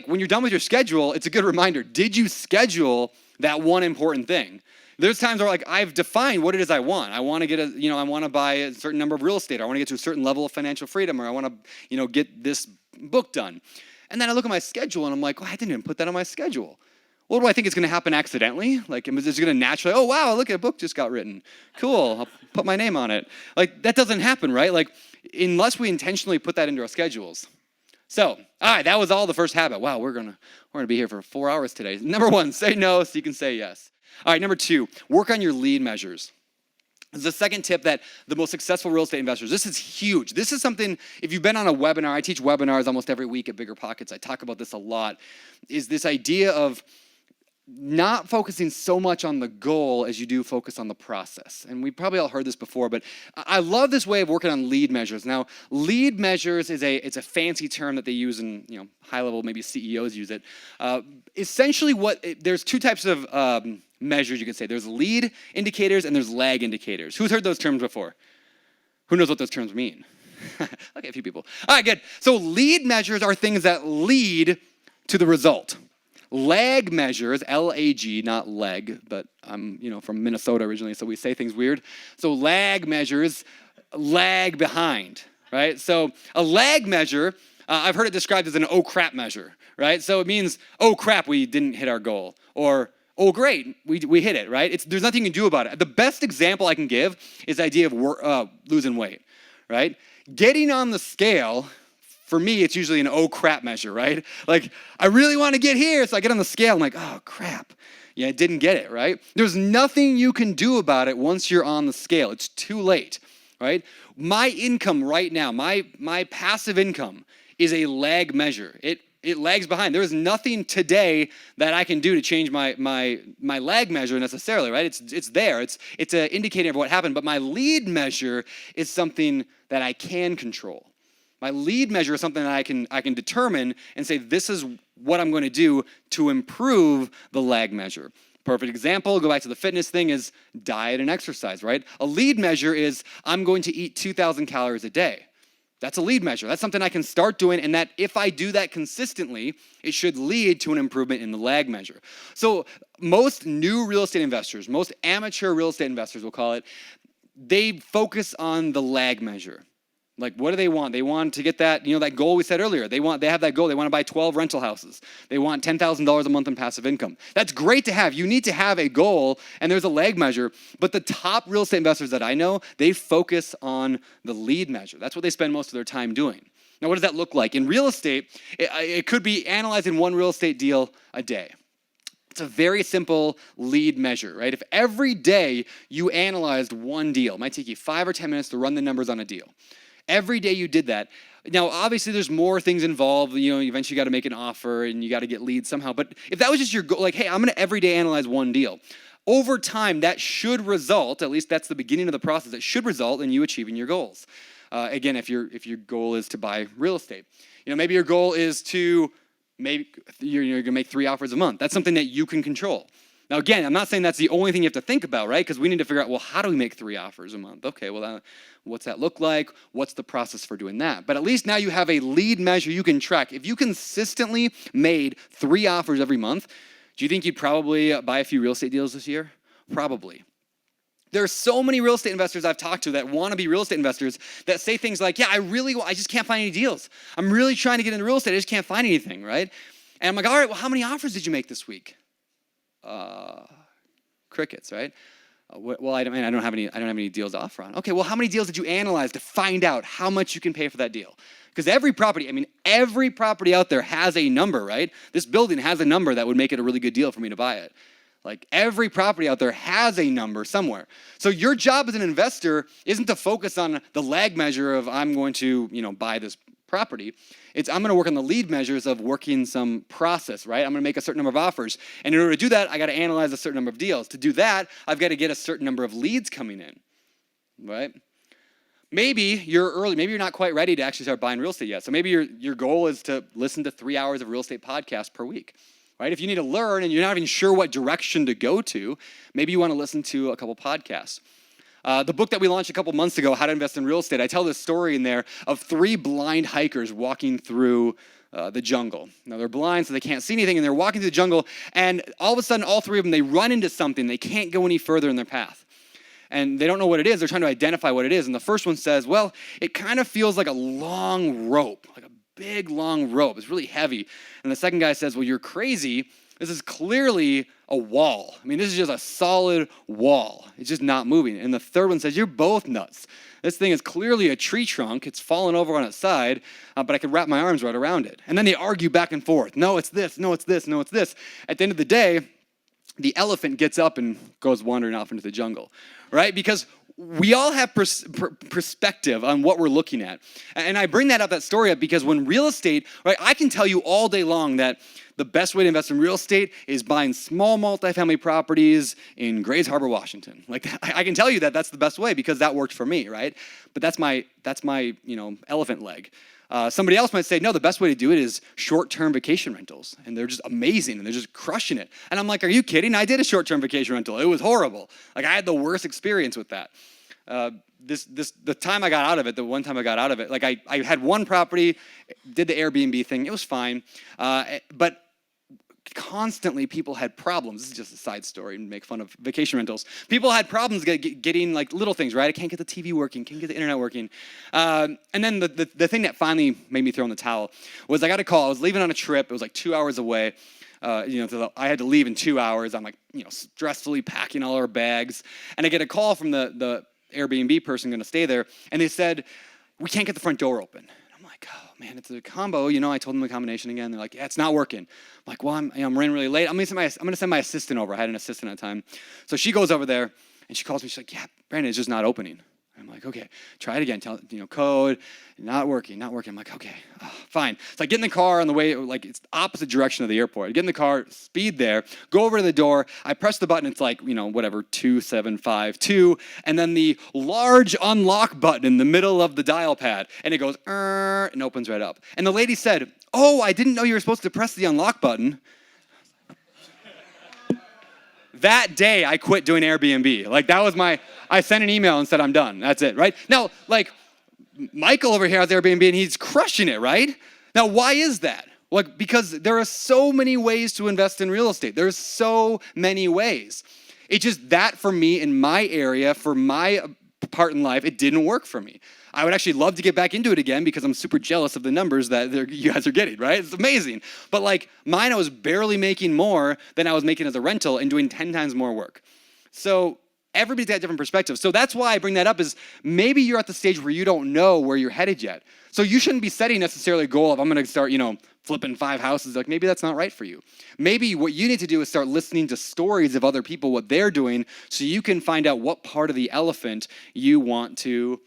when you're done with your schedule, it's a good reminder. Did you schedule that one important thing? There's times where I've defined what it is I want. I want to get I want to buy a certain number of real estate. I want to get to a certain level of financial freedom, or I want to, get this book done. And then I look at my schedule and I'm like, I didn't even put that on my schedule. What do I think is going to happen accidentally? Is it going to naturally, oh, wow, look, a book just got written. Cool, I'll put my name on it. That doesn't happen, right? Unless we intentionally put that into our schedules. So, all right, that was all the first habit. Wow, we're gonna be here for 4 hours today. Number 1, say no so you can say yes. All right, number 2, work on your lead measures. This is the second tip that the most successful real estate investors, this is huge. This is something, if you've been on a webinar, I teach webinars almost every week at Bigger Pockets. I talk about this a lot, is this idea of not focusing so much on the goal as you do focus on the process. And we probably all heard this before, but I love this way of working on lead measures. Now, lead measures it's a fancy term that they use in, high level, maybe CEOs use it. Essentially there's two types of measures you can say. There's lead indicators and there's lag indicators. Who's heard those terms before? Who knows what those terms mean? Okay, a few people. All right, good. So lead measures are things that lead to the result. Lag measures, L-A-G, not leg, but I'm from Minnesota originally, so we say things weird. So lag measures lag behind, right? So a lag measure, I've heard it described as an oh crap measure, right? So it means, oh crap, we didn't hit our goal. Or, oh great, we hit it, right? There's nothing you can do about it. The best example I can give is the idea of losing weight, right? Getting on the scale, for me, it's usually an oh crap measure, right? I really want to get here, so I get on the scale, I'm like, oh crap. Yeah, I didn't get it, right? There's nothing you can do about it once you're on the scale. It's too late, right? My income right now, my passive income is a lag measure. It It lags behind. There is nothing today that I can do to change my lag measure necessarily, right? It's there. It's an indicator of what happened. But my lead measure is something that I can control. My lead measure is something that I can determine and say, this is what I'm going to do to improve the lag measure. Perfect example, go back to the fitness thing, is diet and exercise, right? A lead measure is I'm going to eat 2,000 calories a day. That's a lead measure. That's something I can start doing, and that if I do that consistently, it should lead to an improvement in the lag measure. So most new real estate investors, most amateur real estate investors, we'll call it, they focus on the lag measure. Like, what do they want? They want to get that, that goal we said earlier. They have that goal. They want to buy 12 rental houses. They want $10,000 a month in passive income. That's great to have. You need to have a goal, and there's a lag measure. But the top real estate investors that I know, they focus on the lead measure. That's what they spend most of their time doing. Now, what does that look like? In real estate, it could be analyzing one real estate deal a day. It's a very simple lead measure, right? If every day you analyzed one deal, it might take you 5 or 10 minutes to run the numbers on a deal. Every day you did that. Now, obviously, there's more things involved. You eventually got to make an offer and you got to get leads somehow. But if that was just your goal, like, hey, I'm going to every day analyze one deal. Over time, that should result, at least that's the beginning of the process, it should result in you achieving your goals. Again, if your goal is to buy real estate. Maybe your goal is to, maybe you're going to make 3 offers a month. That's something that you can control. Now, again, I'm not saying that's the only thing you have to think about, right? Because we need to figure out, well, how do we make 3 offers a month? Okay, well, what's that look like? What's the process for doing that? But at least now you have a lead measure you can track. If you consistently made 3 offers every month, do you think you'd probably buy a few real estate deals this year? Probably. There are so many real estate investors I've talked to that want to be real estate investors that say things like, yeah, I just can't find any deals. I'm really trying to get into real estate. I just can't find anything, right? And I'm like, all right, well, how many offers did you make this week? Crickets, right? Well, I don't have any deals to offer on. Okay, well, how many deals did you analyze to find out how much you can pay for that deal? Because every property out there has a number, right? This building has a number that would make it a really good deal for me to buy it. Like, every property out there has a number somewhere. So your job as an investor isn't to focus on the lag measure of I'm going to, buy this property. It's I'm going to work on the lead measures of working some process, right? I'm going to make a certain number of offers. And in order to do that, I got to analyze a certain number of deals. To do that, I've got to get a certain number of leads coming in, right? Maybe you're early. Maybe you're not quite ready to actually start buying real estate yet. So maybe your goal is to listen to 3 hours of real estate podcasts per week, right? If you need to learn and you're not even sure what direction to go to, maybe you want to listen to a couple podcasts. The book that we launched a couple months ago, How to Invest in Real Estate, I tell this story in there of 3 blind hikers walking through the jungle. Now, they're blind, so they can't see anything, and they're walking through the jungle, and all of a sudden, all 3 of them, they run into something. They can't go any further in their path. And they don't know what it is. They're trying to identify what it is. And the first one says, well, it kind of feels like a long rope, like a big, long rope. It's really heavy. And the second guy says, well, you're crazy. This is clearly a wall. I mean, this is just a solid wall. It's just not moving. And the third one says, you're both nuts. This thing is clearly a tree trunk. It's fallen over on its side, but I could wrap my arms right around it. And then they argue back and forth. No, it's this. No, it's this. No, it's this. At the end of the day, the elephant gets up and goes wandering off into the jungle, right? Because we all have perspective on what we're looking at. And I bring that story up because when real estate, right, I can tell you all day long that the best way to invest in real estate is buying small multifamily properties in Grays Harbor, Washington. Like, I can tell you that that's the best way because that worked for me, right? But that's my elephant leg. Somebody else might say, no, the best way to do it is short-term vacation rentals. And they're just amazing, and they're just crushing it. And I'm like, are you kidding? I did a short-term vacation rental. It was horrible. Like, I had the worst experience with that. The time I got out of it, the one time I got out of it, like I had one property, did the Airbnb thing. It was fine. But constantly people had problems. This is just a side story and make fun of vacation rentals. People had problems getting like little things, right? I can't get the TV working, can't get the internet working. And then the thing that finally made me throw in the towel was I got a call. I was leaving on a trip. It was like 2 hours away. I had to leave in 2 hours. I'm like, stressfully packing all our bags. And I get a call from the Airbnb person going to stay there. And they said, we can't get the front door open. I'm like, oh man, it's a combo. I told them the combination again. They're like, yeah, it's not working. I'm like, well, I'm running really late. I'm gonna send my assistant over. I had an assistant at the time. So she goes over there and she calls me. She's like, yeah, Brandon, it's just not opening. I'm like, okay, try it again. Code, not working. I'm like, okay, fine. So I get in the car on the way, like it's opposite direction of the airport. I get in the car, speed there, go over to the door. I press the button. It's like, whatever, 2752. And then the large unlock button in the middle of the dial pad. And it goes, and opens right up. And the lady said, oh, I didn't know you were supposed to press the unlock button. That day, I quit doing Airbnb. Like, that was I sent an email and said, I'm done. That's it, right? Now, like, Michael over here has Airbnb, and he's crushing it, right? Now, why is that? Like, because there are so many ways to invest in real estate. There's so many ways. It's just that for me, in my area, for my part in life, it didn't work for me. I would actually love to get back into it again because I'm super jealous of the numbers that you guys are getting, right? It's amazing. But like mine, I was barely making more than I was making as a rental and doing 10 times more work. So everybody's got different perspectives. So that's why I bring that up is maybe you're at the stage where you don't know where you're headed yet. So you shouldn't be setting necessarily a goal of I'm going to start, flipping 5 houses. Like maybe that's not right for you. Maybe what you need to do is start listening to stories of other people, what they're doing, so you can find out what part of the elephant you want to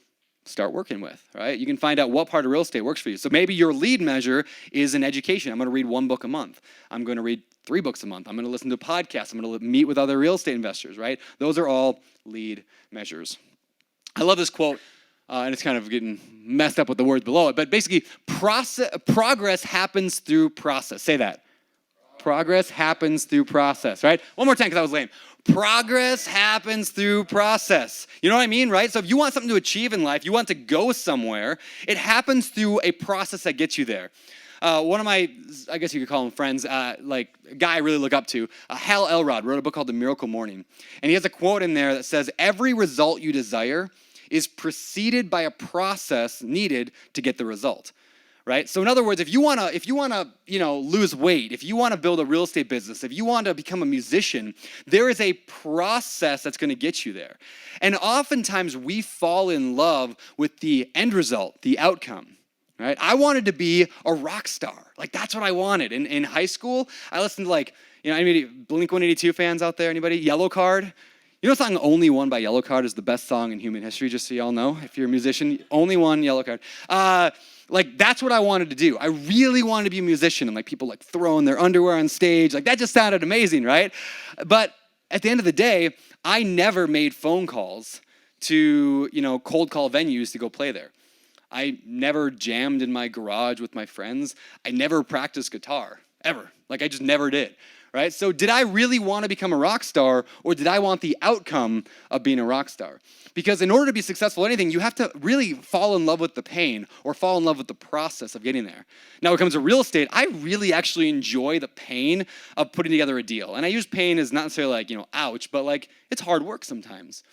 start working with, right? You can find out what part of real estate works for you. So maybe your lead measure is in education. I'm going to read 1 book a month. I'm going to read 3 books a month. I'm going to listen to podcasts. I'm going to meet with other real estate investors, right? Those are all lead measures. I love this quote, and it's kind of getting messed up with the words below it, but basically, progress happens through process. Say that. Progress happens through process, right? One more time because I was lame. Progress happens through process. You know what I mean, right? So if you want something to achieve in life, you want to go somewhere, it happens through a process that gets you there. One of my, I guess you could call him friends, like a guy I really look up to, Hal Elrod, wrote a book called The Miracle Morning. And he has a quote in there that says, every result you desire is preceded by a process needed to get the result. Right? So in other words, if you wanna, lose weight, if you wanna build a real estate business, if you want to become a musician, there is a process that's gonna get you there. And oftentimes we fall in love with the end result, the outcome. Right? I wanted to be a rock star. Like that's what I wanted. In high school, I listened to anybody Blink-182 fans out there? Anybody? Yellow Card? You know, song Only One by Yellow Card is the best song in human history, just so y'all know. If you're a musician, Only One, Yellow Card. That's what I wanted to do. I really wanted to be a musician and people throwing their underwear on stage. That just sounded amazing, right? But at the end of the day, I never made phone calls to, cold call venues to go play there. I never jammed in my garage with my friends. I never practiced guitar, ever. I just never did, right? So did I really want to become a rock star, or did I want the outcome of being a rock star? Because in order to be successful at anything, you have to really fall in love with the pain or fall in love with the process of getting there. Now, when it comes to real estate, I really actually enjoy the pain of putting together a deal. And I use pain as not necessarily ouch, but it's hard work sometimes.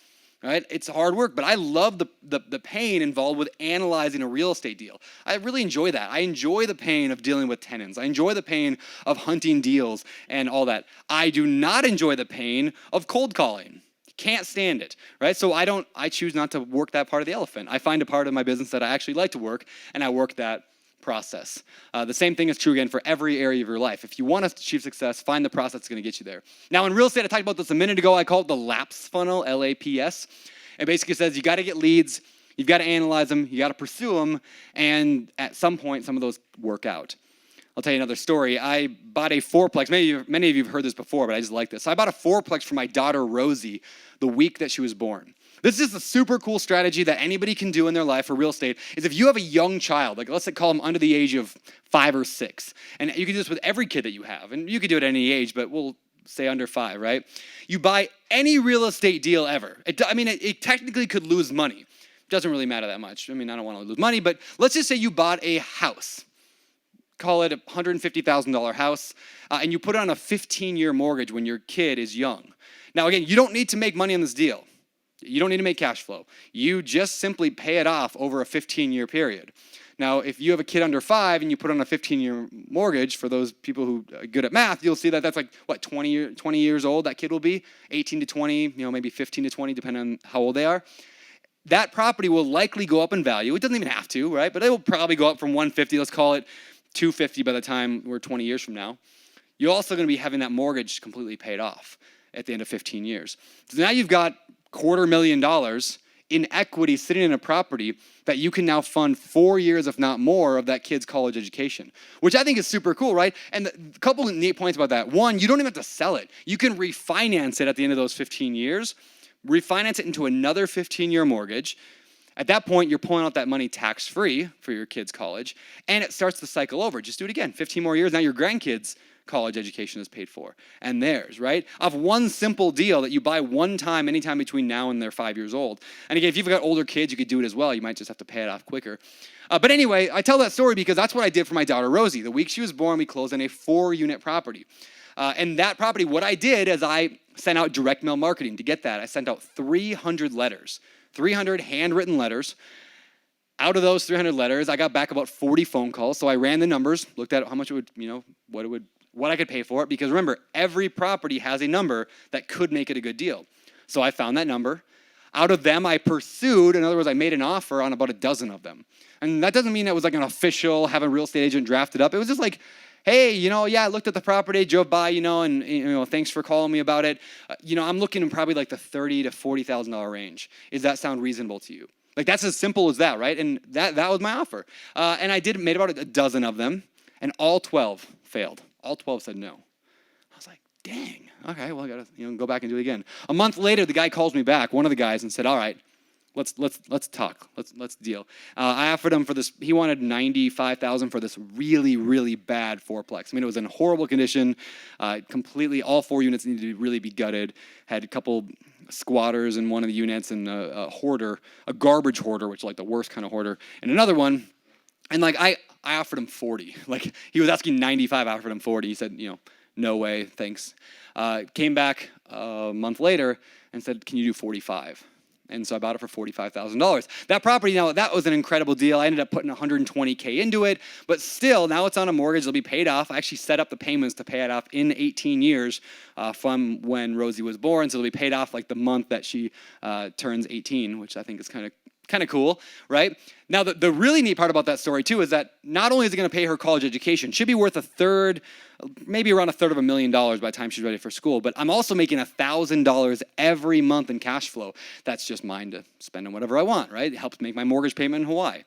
Right? It's hard work, but I love the pain involved with analyzing a real estate deal. I really enjoy that. I enjoy the pain of dealing with tenants. I enjoy the pain of hunting deals and all that. I do not enjoy the pain of cold calling. Can't stand it, right? So I choose not to work that part of the elephant. I find a part of my business that I actually like to work, and I work that process. The same thing is true again for every area of your life. If you want to achieve success, find the process that's going to get you there. Now, in real estate, I talked about this a minute ago. I call it the LAPS funnel, L-A-P-S. It basically says you got to get leads, you've got to analyze them, you got to pursue them, and at some point, some of those work out. I'll tell you another story. I bought a fourplex. Many of you have heard this before, but I just like this. So I bought a fourplex for my daughter, Rosie, the week that she was born. This is a super cool strategy that anybody can do in their life for real estate, is if you have a young child, let's say call them under the age of 5 or 6, and you can do this with every kid that you have, and you can do it at any age, but we'll say under 5, right? You buy any real estate deal ever. It technically could lose money. It doesn't really matter that much. I don't want to lose money, but let's just say you bought a house. Call it a $150,000 house, and you put it on a 15-year mortgage when your kid is young. Now, again, you don't need to make money on this deal. You don't need to make cash flow. You just simply pay it off over a 15-year period. Now, if you have a kid under 5 and you put on a 15-year mortgage, for those people who are good at math, you'll see that that's 20 years old that kid will be, 18 to 20, maybe 15 to 20, depending on how old they are. That property will likely go up in value. It doesn't even have to, right? But it will probably go up from 150, let's call it 250 by the time we're 20 years from now. You're also going to be having that mortgage completely paid off at the end of 15 years. So now you've got $250,000 in equity sitting in a property that you can now fund 4 years, if not more, of that kid's college education, which I think is super cool, right? And a couple of neat points about that. One, you don't even have to sell it. You can refinance it at the end of those 15 years, refinance it into another 15-year mortgage. At that point, you're pulling out that money tax-free for your kid's college, and it starts the cycle over. Just do it again. 15 more years, now your grandkids' college education is paid for, and theirs, right? Off one simple deal that you buy one time, anytime between now and they're 5 years old. And again, if you've got older kids, you could do it as well. You might just have to pay it off quicker. But anyway, I tell that story because that's what I did for my daughter, Rosie. The week she was born, we closed on a 4-unit property. And that property, what I did is I sent out direct mail marketing to get that. I sent out 300 letters, 300 handwritten letters. Out of those 300 letters, I got back about 40 phone calls. So I ran the numbers, looked at how much it would, what I could pay for it. Because remember, every property has a number that could make it a good deal. So I found that number. Out of them, I pursued, in other words, I made an offer on about a dozen of them. And that doesn't mean it was like an official, have a real estate agent draft it up. It was just like, hey, I looked at the property, drove by, and thanks for calling me about it. I'm looking in probably like the $30,000 to $40,000 range. Does that sound reasonable to you? Like, that's as simple as that, right? And that was my offer. And I made about a dozen of them, and all 12 failed. All 12 said no. I was like, dang. Okay, well, I got to go back and do it again. A month later, the guy calls me back, one of the guys, and said, all right, let's talk. Let's deal. I offered him for this. He wanted $95,000 for this really, really bad fourplex. I mean, it was in horrible condition. Completely, all 4 units needed to really be gutted. Had a couple squatters in one of the units and a hoarder, a garbage hoarder, which is like the worst kind of hoarder, and another one. And like I offered him 40. Like he was asking 95. I offered him 40. He said, no way, thanks. Came back a month later and said, can you do 45? And so I bought it for $45,000. That property, now, that was an incredible deal. I ended up putting $120K into it, but still, now it's on a mortgage. It'll be paid off. I actually set up the payments to pay it off in 18 years from when Rosie was born. So it'll be paid off like the month that she turns 18, which I think is kind of cool, right? Now, the really neat part about that story, too, is that not only is it going to pay her college education, should be worth maybe around $1/3 by the time she's ready for school, but I'm also making $1,000 every month in cash flow. That's just mine to spend on whatever I want, right? It helps make my mortgage payment in Hawaii.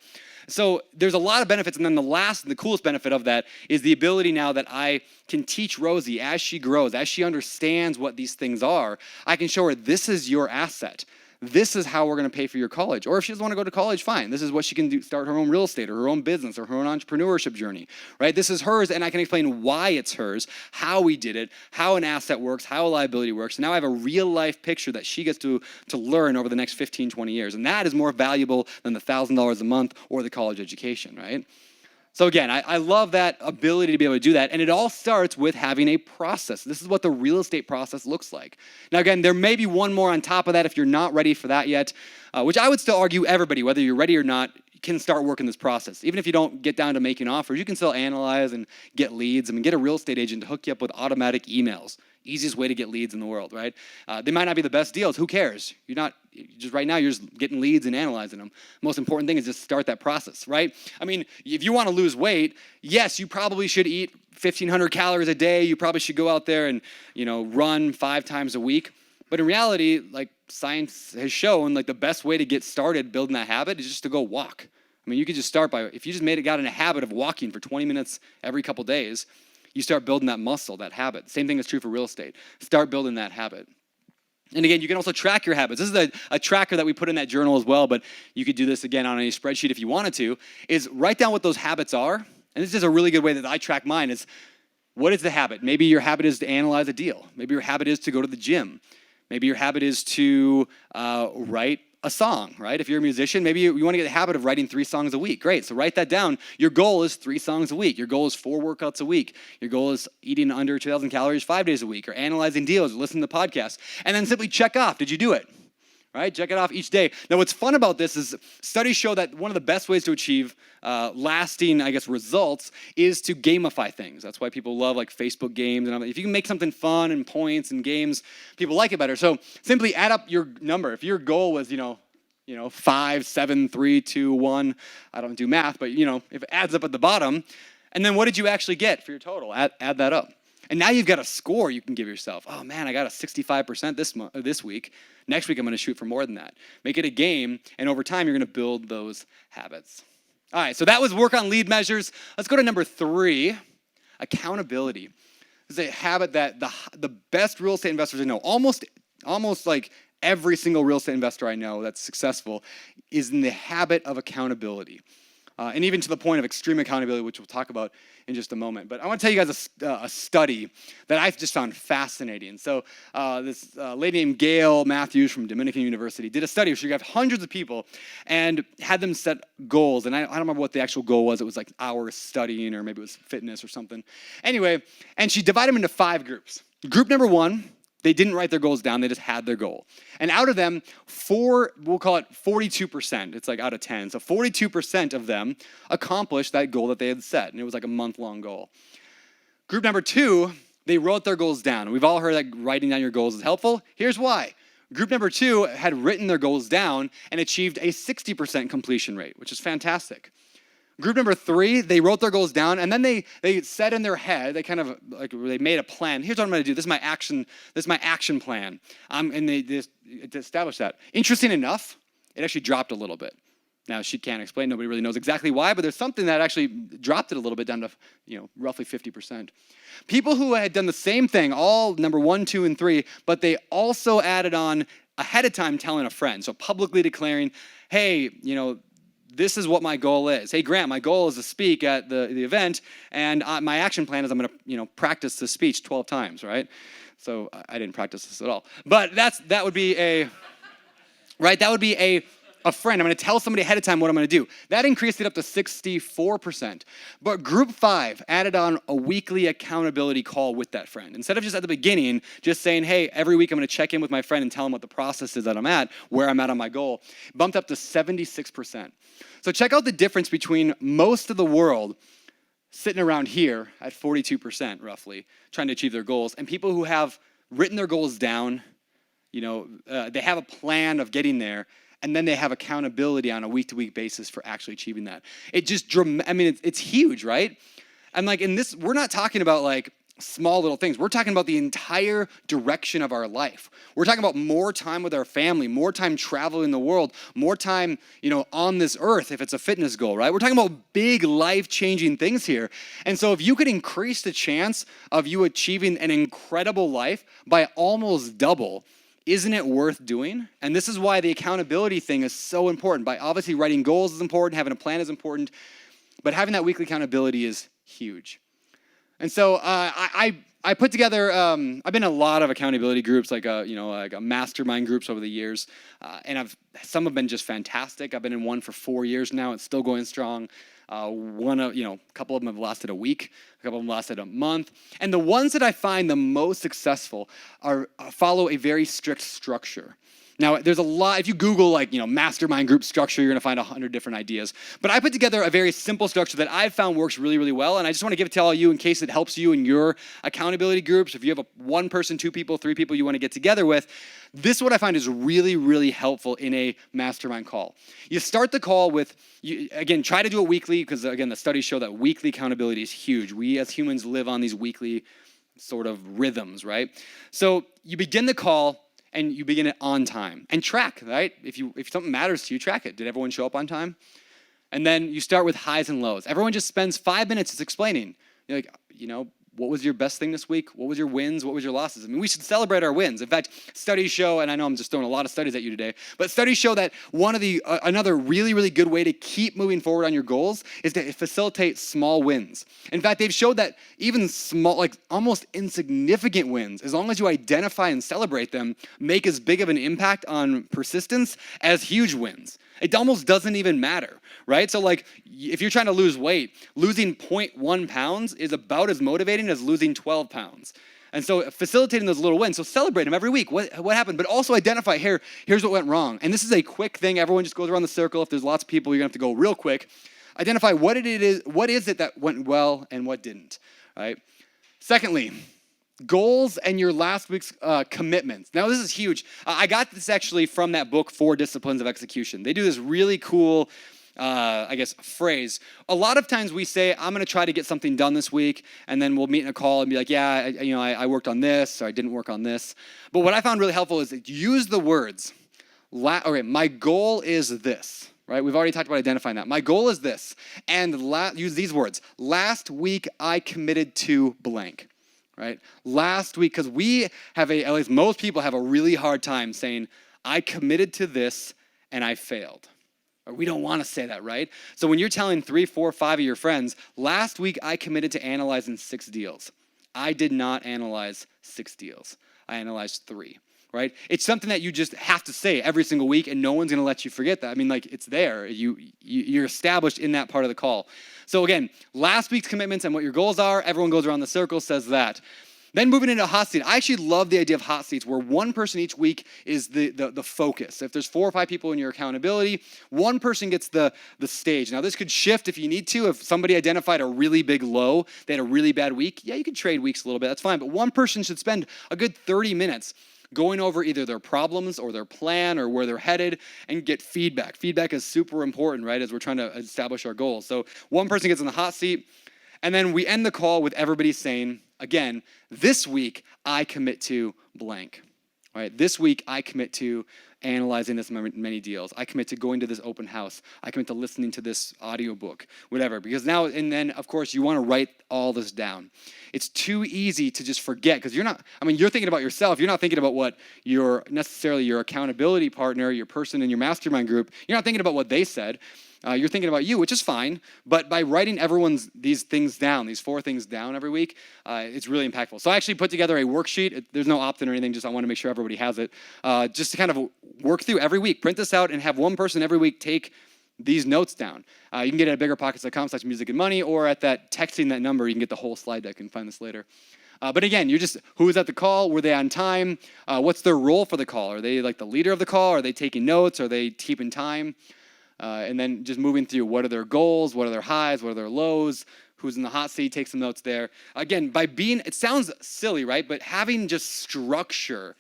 So there's a lot of benefits, and then the coolest benefit of that is the ability now that I can teach Rosie as she grows, as she understands what these things are, I can show her this is your asset. This is how we're going to pay for your college. Or if she doesn't want to go to college, fine. This is what she can do, start her own real estate or her own business or her own entrepreneurship journey, right? This is hers, and I can explain why it's hers, how we did it, how an asset works, how a liability works. And now I have a real-life picture that she gets to learn over the next 15, 20 years. And that is more valuable than the $1,000 a month or the college education, right? So again, I love that ability to be able to do that. And it all starts with having a process. This is what the real estate process looks like. Now, again, there may be one more on top of that if you're not ready for that yet, which I would still argue everybody, whether you're ready or not, can start working this process. Even if you don't get down to making offers, you can still analyze and get leads. I mean, get a real estate agent to hook you up with automatic emails. Easiest way to get leads in the world, right? They might not be the best deals. Who cares? Right now, you're just getting leads and analyzing them. Most important thing is just start that process, right? I mean, if you want to lose weight, yes, you probably should eat 1,500 calories a day. You probably should go out there and, run 5 times a week. But in reality, like science has shown, like the best way to get started building that habit is just to go walk. I mean, you could just start if you just got in a habit of walking for 20 minutes every couple days, you start building that muscle, that habit. Same thing is true for real estate. Start building that habit. And again, you can also track your habits. This is a tracker that we put in that journal as well, but you could do this again on any spreadsheet if you wanted to, is write down what those habits are. And this is a really good way that I track mine is, what is the habit? Maybe your habit is to analyze a deal. Maybe your habit is to go to the gym. Maybe your habit is to write a song, right? If you're a musician, maybe you want to get the habit of writing 3 songs a week. Great, so write that down. Your goal is 3 songs a week. Your goal is 4 workouts a week. Your goal is eating under 2,000 calories 5 days a week, or analyzing deals, or listening to podcasts. And then simply check off, did you do it? Right? Check it off each day. Now, what's fun about this is studies show that one of the best ways to achieve lasting, results is to gamify things. That's why people love like Facebook games. And if you can make something fun and points and games, people like it better. So simply add up your number. If your goal was, 5, 7, 3, 2, 1, I don't do math, but, if it adds up at the bottom, and then what did you actually get for your total? Add that up. And now you've got a score you can give yourself. Oh man, I got a 65% this week. Next week I'm going to shoot for more than that. Make it a game, and over time you're going to build those habits. All right, so that was work on lead measures. Let's go to number 3, accountability. This is a habit that the best real estate investors I know, almost like every single real estate investor I know that's successful, is in the habit of accountability. And even to the point of extreme accountability, which we'll talk about in just a moment. But I want to tell you guys a study that I've just found fascinating. So this lady named Gail Matthews from Dominican University did a study where she got hundreds of people and had them set goals. And I don't remember what the actual goal was. It was like hours studying, or maybe it was fitness or something. Anyway, and she divided them into 5 groups. Group number 1, they didn't write their goals down, they just had their goal. And out of them, we'll call it 42%. It's like out of 10. So 42% of them accomplished that goal that they had set. And it was like a month-long goal. Group number 2, they wrote their goals down. We've all heard that writing down your goals is helpful. Here's why. Group number 2 had written their goals down and achieved a 60% completion rate, which is fantastic. Group number 3, they wrote their goals down, and then they said in their head, they made a plan. Here's what I'm going to do. This is my action plan. And they established that. Interesting enough, it actually dropped a little bit. Now, she can't explain. Nobody really knows exactly why, but there's something that actually dropped it a little bit down to, roughly 50%. People who had done the same thing, all number 1, 2, and 3, but they also added on ahead of time telling a friend. So publicly declaring, hey, this is what my goal is. Hey, Grant, my goal is to speak at the event, and my action plan is I'm going to, practice the speech 12 times, right? So I didn't practice this at all. But that would be a friend. I'm going to tell somebody ahead of time what I'm going to do. That increased it up to 64%. But group 5 added on a weekly accountability call with that friend. Instead of just at the beginning, just saying, hey, every week I'm going to check in with my friend and tell him what the process is that I'm at, where I'm at on my goal, bumped up to 76%. So check out the difference between most of the world sitting around here at 42% roughly, trying to achieve their goals, and people who have written their goals down, they have a plan of getting there, and then they have accountability on a week-to-week basis for actually achieving that. It's huge, right? And in this, we're not talking about small little things. We're talking about the entire direction of our life. We're talking about more time with our family, more time traveling the world, more time, on this earth if it's a fitness goal, right? We're talking about big life-changing things here. And so if you could increase the chance of you achieving an incredible life by almost double, isn't it worth doing? And this is why the accountability thing is so important. By obviously writing goals is important, having a plan is important, but having that weekly accountability is huge. And so I put together, I've been in a lot of accountability groups, like mastermind groups over the years, and some have been just fantastic. I've been in one for 4 years now. It's still going strong. A couple of them have lasted a week. A couple of them lasted a month. And the ones that I find the most successful follow a very strict structure. Now, there's a lot, if you Google mastermind group structure, you're gonna find 100 different ideas. But I put together a very simple structure that I've found works really, really well. And I just wanna give it to all of you in case it helps you in your accountability groups. If you have 1 person, 2 people, 3 people you wanna get together with, this is what I find is really, really helpful in a mastermind call. You start the call with, again, try to do it weekly, because again, the studies show that weekly accountability is huge. We as humans live on these weekly sort of rhythms, right? So you begin the call, and you begin it on time. And track, right? If something matters to you, track it. Did everyone show up on time? And then you start with highs and lows. Everyone just spends 5 minutes just explaining. You're like, what was your best thing this week? What was your wins? What was your losses? We should celebrate our wins. In fact, studies show, and I know I'm just throwing a lot of studies at you today, but studies show that another really, really good way to keep moving forward on your goals is to facilitate small wins. In fact, they've showed that even small, almost insignificant wins, as long as you identify and celebrate them, make as big of an impact on persistence as huge wins. It almost doesn't even matter, right? So if you're trying to lose weight, losing 0.1 pounds is about as motivating as losing 12 pounds. And so facilitating those little wins, so celebrate them every week. What happened? But also identify, here's what went wrong. And this is a quick thing. Everyone just goes around the circle. If there's lots of people, you're gonna have to go real quick. Identify what is it that went well and what didn't, right? Secondly, goals and your last week's commitments. Now, this is huge. I got this actually from that book, 4 Disciplines of Execution. They do this really cool phrase. A lot of times we say, I'm going to try to get something done this week, and then we'll meet in a call and be like, yeah, I worked on this, or I didn't work on this. But what I found really helpful is to use the words, okay, my goal is this, right? We've already talked about identifying that. My goal is this, and use these words. Last week, I committed to blank. Right? Last week, because at least most people have a really hard time saying, I committed to this and I failed. Or we don't want to say that, right? So when you're telling 3, 4, 5 of your friends, last week I committed to analyzing 6 deals. I did not analyze 6 deals. I analyzed 3, right? It's something that you just have to say every single week, and no one's going to let you forget that. I mean, like, it's there. You're established in that part of the call. So again, last week's commitments and what your goals are, everyone goes around the circle, says that. Then moving into hot seat. I actually love the idea of hot seats where one person each week is the focus. If there's 4 or 5 people in your accountability, one person gets the stage. Now this could shift if you need to. If somebody identified a really big low, they had a really bad week, yeah, you could trade weeks a little bit, that's fine. But one person should spend a good 30 minutes going over either their problems or their plan or where they're headed and get feedback. Feedback is super important, right, as we're trying to establish our goals. So one person gets in the hot seat, and then we end the call with everybody saying, again, this week I commit to blank. All right, this week I commit to analyzing this many deals. I commit to going to this open house. I commit to listening to this audiobook, whatever. Because now and then, of course, you want to write all this down. It's too easy to just forget because you're thinking about yourself. You're not thinking about what your accountability partner, your person in your mastermind group, you're not thinking about what they said. You're thinking about you, which is fine, but by writing these 4 things down every week, it's really impactful. So I actually put together a worksheet. There's no opt-in or anything, just I want to make sure everybody has it, just to kind of work through every week. Print this out and have one person every week take these notes down. You can get it at biggerpockets.com/music&money, or at texting that number, you can get the whole slide deck and find this later. But again, you're just, who was at the call? Were they on time? What's their role for the call? Are they like the leader of the call? Are they taking notes? Are they keeping time? And then just moving through what are their goals, what are their highs, what are their lows, who's in the hot seat, take some notes there. Again, it sounds silly, right? But having just structure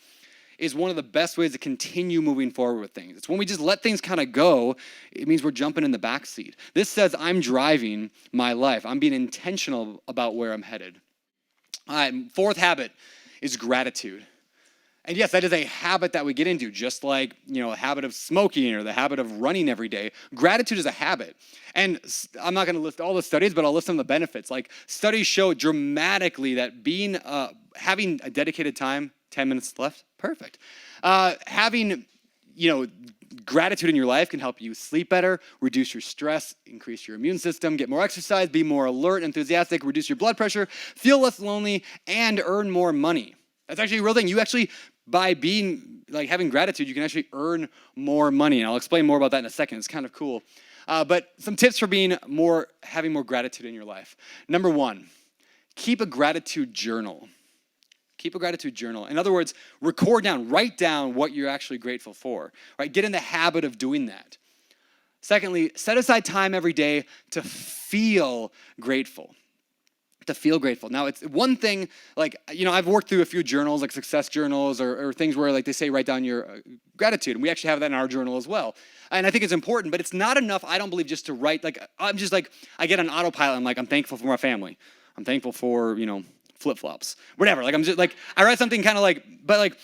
is one of the best ways to continue moving forward with things. It's when we just let things kind of go, it means we're jumping in the back seat. This says I'm driving my life. I'm being intentional about where I'm headed. All right, 4th habit is gratitude. And yes, that is a habit that we get into, just like, a habit of smoking or the habit of running every day. Gratitude is a habit. And I'm not going to list all the studies, but I'll list some of the benefits. Like, studies show dramatically that having a dedicated time, 10 minutes left, perfect. Having, gratitude in your life can help you sleep better, reduce your stress, increase your immune system, get more exercise, be more alert, enthusiastic, reduce your blood pressure, feel less lonely, and earn more money. That's actually a real thing. You actually, by having gratitude, you can actually earn more money. And I'll explain more about that in a second. It's kind of cool. But some tips for having more gratitude in your life. Number 1, keep a gratitude journal. Keep a gratitude journal. In other words, write down what you're actually grateful for. Right? Get in the habit of doing that. Secondly, set aside time every day to feel grateful. To feel grateful. Now, it's one thing, I've worked through a few journals, like success journals or things where they say write down your gratitude. And we actually have that in our journal as well. And I think it's important, but it's not enough, I don't believe, just to write. I get on autopilot. I'm thankful for my family. I'm thankful for, flip-flops, whatever. I'm just I write something kind of but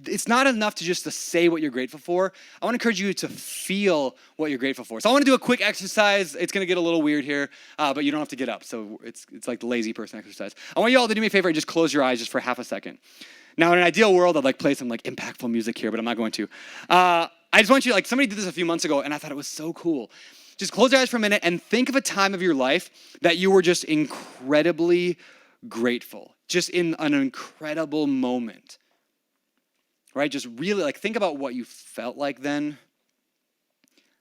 it's not enough to just to say what you're grateful for. I want to encourage you to feel what you're grateful for. So I want to do a quick exercise. It's going to get a little weird here, but you don't have to get up. So it's like the lazy person exercise. I want you all to do me a favor and just close your eyes just for half a second. Now, in an ideal world, I'd play some impactful music here, but I'm not going to. I just want you somebody did this a few months ago, and I thought it was so cool. Just close your eyes for a minute and think of a time of your life that you were just incredibly grateful, just in an incredible moment, right? Just really think about what you felt like then.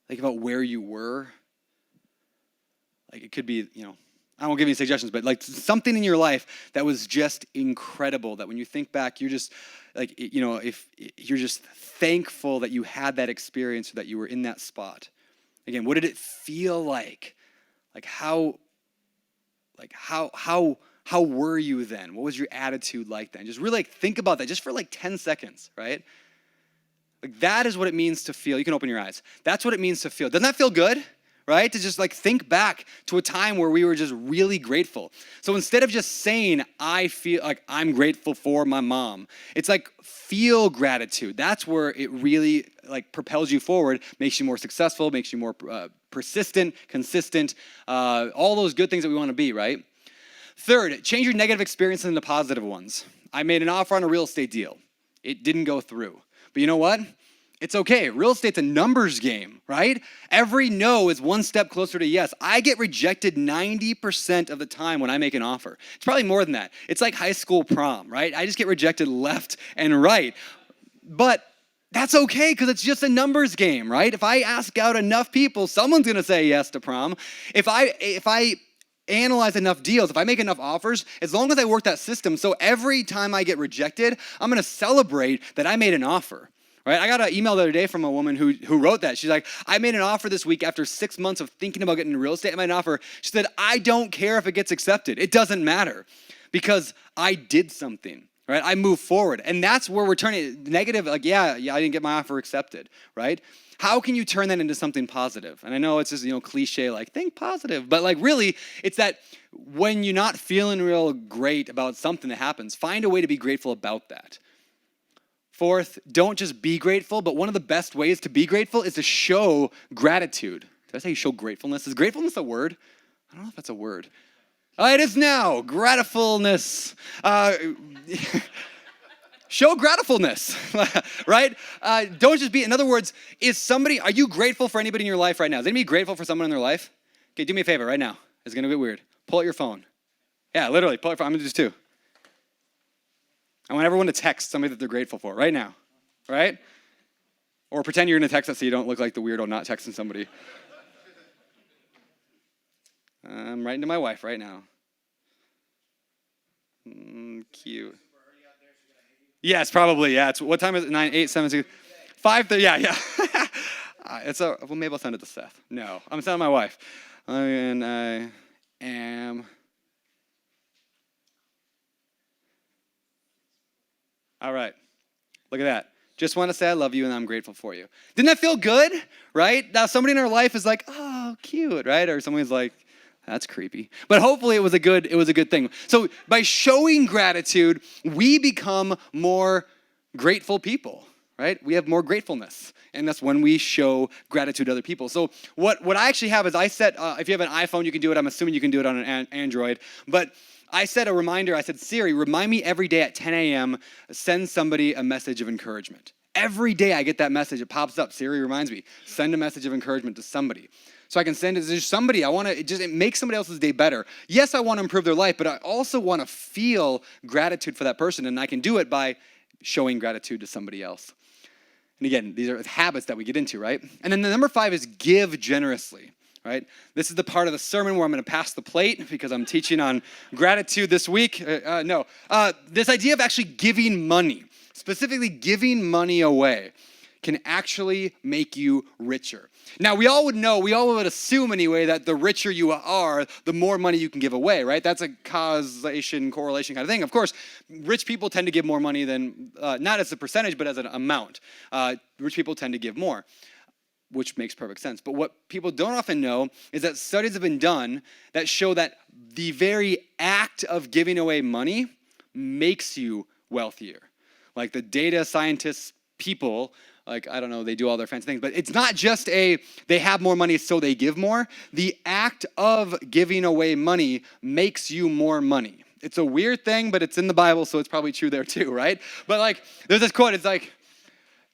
Think about where you were. It could be, I won't give you suggestions, but something in your life that was just incredible, that when you think back, you're just if you're just thankful that you had that experience or that you were in that spot. Again, what did it feel like? How were you then? What was your attitude like then? Just really think about that just for 10 seconds, right? That is what it means to feel. You can open your eyes. That's what it means to feel. Doesn't that feel good? right? To just like think back to a time where we were just really grateful. So instead of just saying, I feel like I'm grateful for my mom, it's like feel gratitude. That's where it really like propels you forward, makes you more successful, makes you more persistent, consistent, all those good things that we want to be, right? Third, change your negative experiences into positive ones. I made an offer on a real estate deal. It didn't go through. But you know what? It's okay. Real estate's a numbers game, right? Every no is one step closer to yes. I get rejected 90% of the time when I make an offer. It's probably more than that. It's like high school prom, right? I just get rejected left and right. But that's okay because it's just a numbers game, right? If I ask out enough people, someone's going to say yes to prom. If I analyze enough deals, if I make enough offers, as long as I work that system, so every time I get rejected, I'm going to celebrate that I made an offer. Right? I got an email the other day from a woman who wrote that. She's like, I made an offer this week after 6 months of thinking about getting into real estate. I made an offer. She said, I don't care if it gets accepted. It doesn't matter because I did something, right? I moved forward. And that's where we're turning negative, like, yeah, I didn't get my offer accepted, right? How can you turn that into something positive? And I know it's just, cliche, like think positive, but like really it's that when you're not feeling real great about something that happens, find a way to be grateful about that. Fourth, don't just be grateful, but one of the best ways to be grateful is to show gratitude. Did I say show gratefulness? Is gratefulness a word? I don't know if that's a word. It is now. Gratefulness. Show gratefulness, right? Don't just be, in other words, are you grateful for anybody in your life right now? Is anybody grateful for someone in their life? Okay, do me a favor right now. It's going to get weird. Pull out your phone. Yeah, literally, pull out your phone. I'm going to do this too. I want everyone to text somebody that they're grateful for right now, right? Or pretend you're going to text us so you don't look like the weirdo not texting somebody. I'm writing to my wife right now. Cute. Yes, probably, yeah. What time is it? 9, 8, 7, 6, 5:30, yeah. Well, maybe I'll send it to Seth. No, I'm sending my wife. And I am... All right, look at that. Just want to say I love you and I'm grateful for you. Didn't that feel good, right? Now somebody in our life is like, oh, cute, right? Or somebody's like, that's creepy. But hopefully it was a good thing. So by showing gratitude, we become more grateful people, right? We have more gratefulness. And that's when we show gratitude to other people. So what I actually have is I set, if you have an iPhone, you can do it. I'm assuming you can do it on an Android. But I set a reminder. I said, Siri, remind me every day at 10 a.m., send somebody a message of encouragement. Every day I get that message. It pops up. Siri reminds me, send a message of encouragement to somebody. So I can send it to somebody. It makes somebody else's day better. Yes, I want to improve their life, but I also want to feel gratitude for that person. And I can do it by showing gratitude to somebody else. And again, these are habits that we get into, right? And then the number 5 is give generously. Right? This is the part of the sermon where I'm going to pass the plate because I'm teaching on gratitude this week. This idea of actually giving money, specifically giving money away, can actually make you richer. Now, we all would assume anyway, that the richer you are, the more money you can give away, right? That's a correlation kind of thing. Of course, rich people tend to give more money than, not as a percentage, but as an amount. Rich people tend to give more, which makes perfect sense. But what people don't often know is that studies have been done that show that the very act of giving away money makes you wealthier. Like the data scientists, people, like, I don't know, they do all their fancy things, but it's not just they have more money so they give more. The act of giving away money makes you more money. It's a weird thing, but it's in the Bible, so it's probably true there too, right? But like, there's this quote, it's like,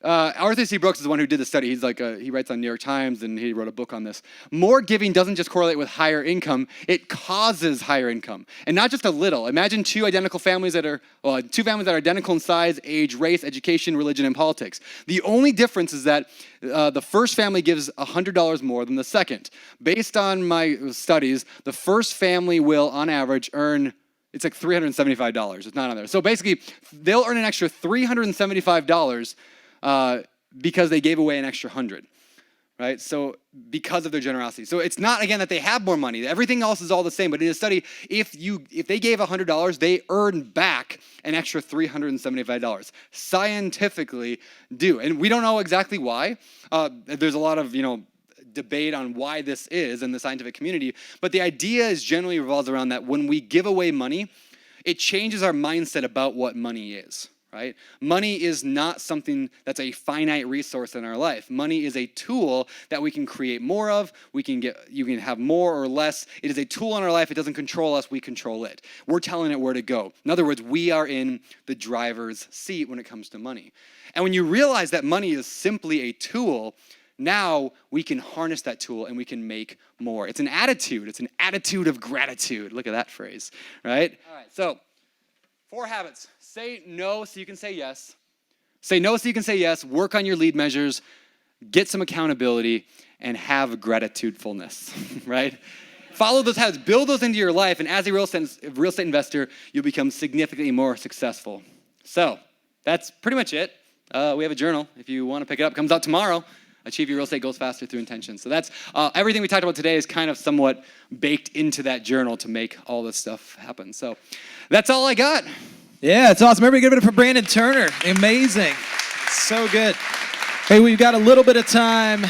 Arthur C. Brooks is the one who did the study. He's like, he writes on New York Times and he wrote a book on this. More giving doesn't just correlate with higher income, it causes higher income. And not just a little. Imagine two families that are identical in size, age, race, education, religion, and politics. The only difference is that the first family gives $100 more than the second. Based on my studies, the first family will, on average, earn, it's like $375. It's not on there. So basically, they'll earn an extra $375 because they gave away an extra 100, right? So because of their generosity. So it's not, again, that they have more money. Everything else is all the same. But in a study, if they gave $100, they earn back an extra $375. Scientifically do. And we don't know exactly why. There's a lot of, debate on why this is in the scientific community, but the idea is generally revolves around that when we give away money, it changes our mindset about what money is. Right? Money is not something that's a finite resource in our life. Money is a tool that we can create more of. You can have more or less. It is a tool in our life. It doesn't control us. We control it. We're telling it where to go. In other words, we are in the driver's seat when it comes to money. And when you realize that money is simply a tool, now we can harness that tool and we can make more. It's an attitude. It's an attitude of gratitude. Look at that phrase, right? All right, so 4 habits. Say no so you can say yes. Say no so you can say yes. Work on your lead measures. Get some accountability and have gratitudefulness, right? Follow those habits. Build those into your life. And as a real estate investor, you'll become significantly more successful. So that's pretty much it. We have a journal. If you want to pick it up, it comes out tomorrow. Achieve your real estate goals faster through intention. So that's everything we talked about today is kind of somewhat baked into that journal to make all this stuff happen. So that's all I got. Yeah, it's awesome. Everybody give it up for Brandon Turner. Amazing. So good. Hey, we've got a little bit of time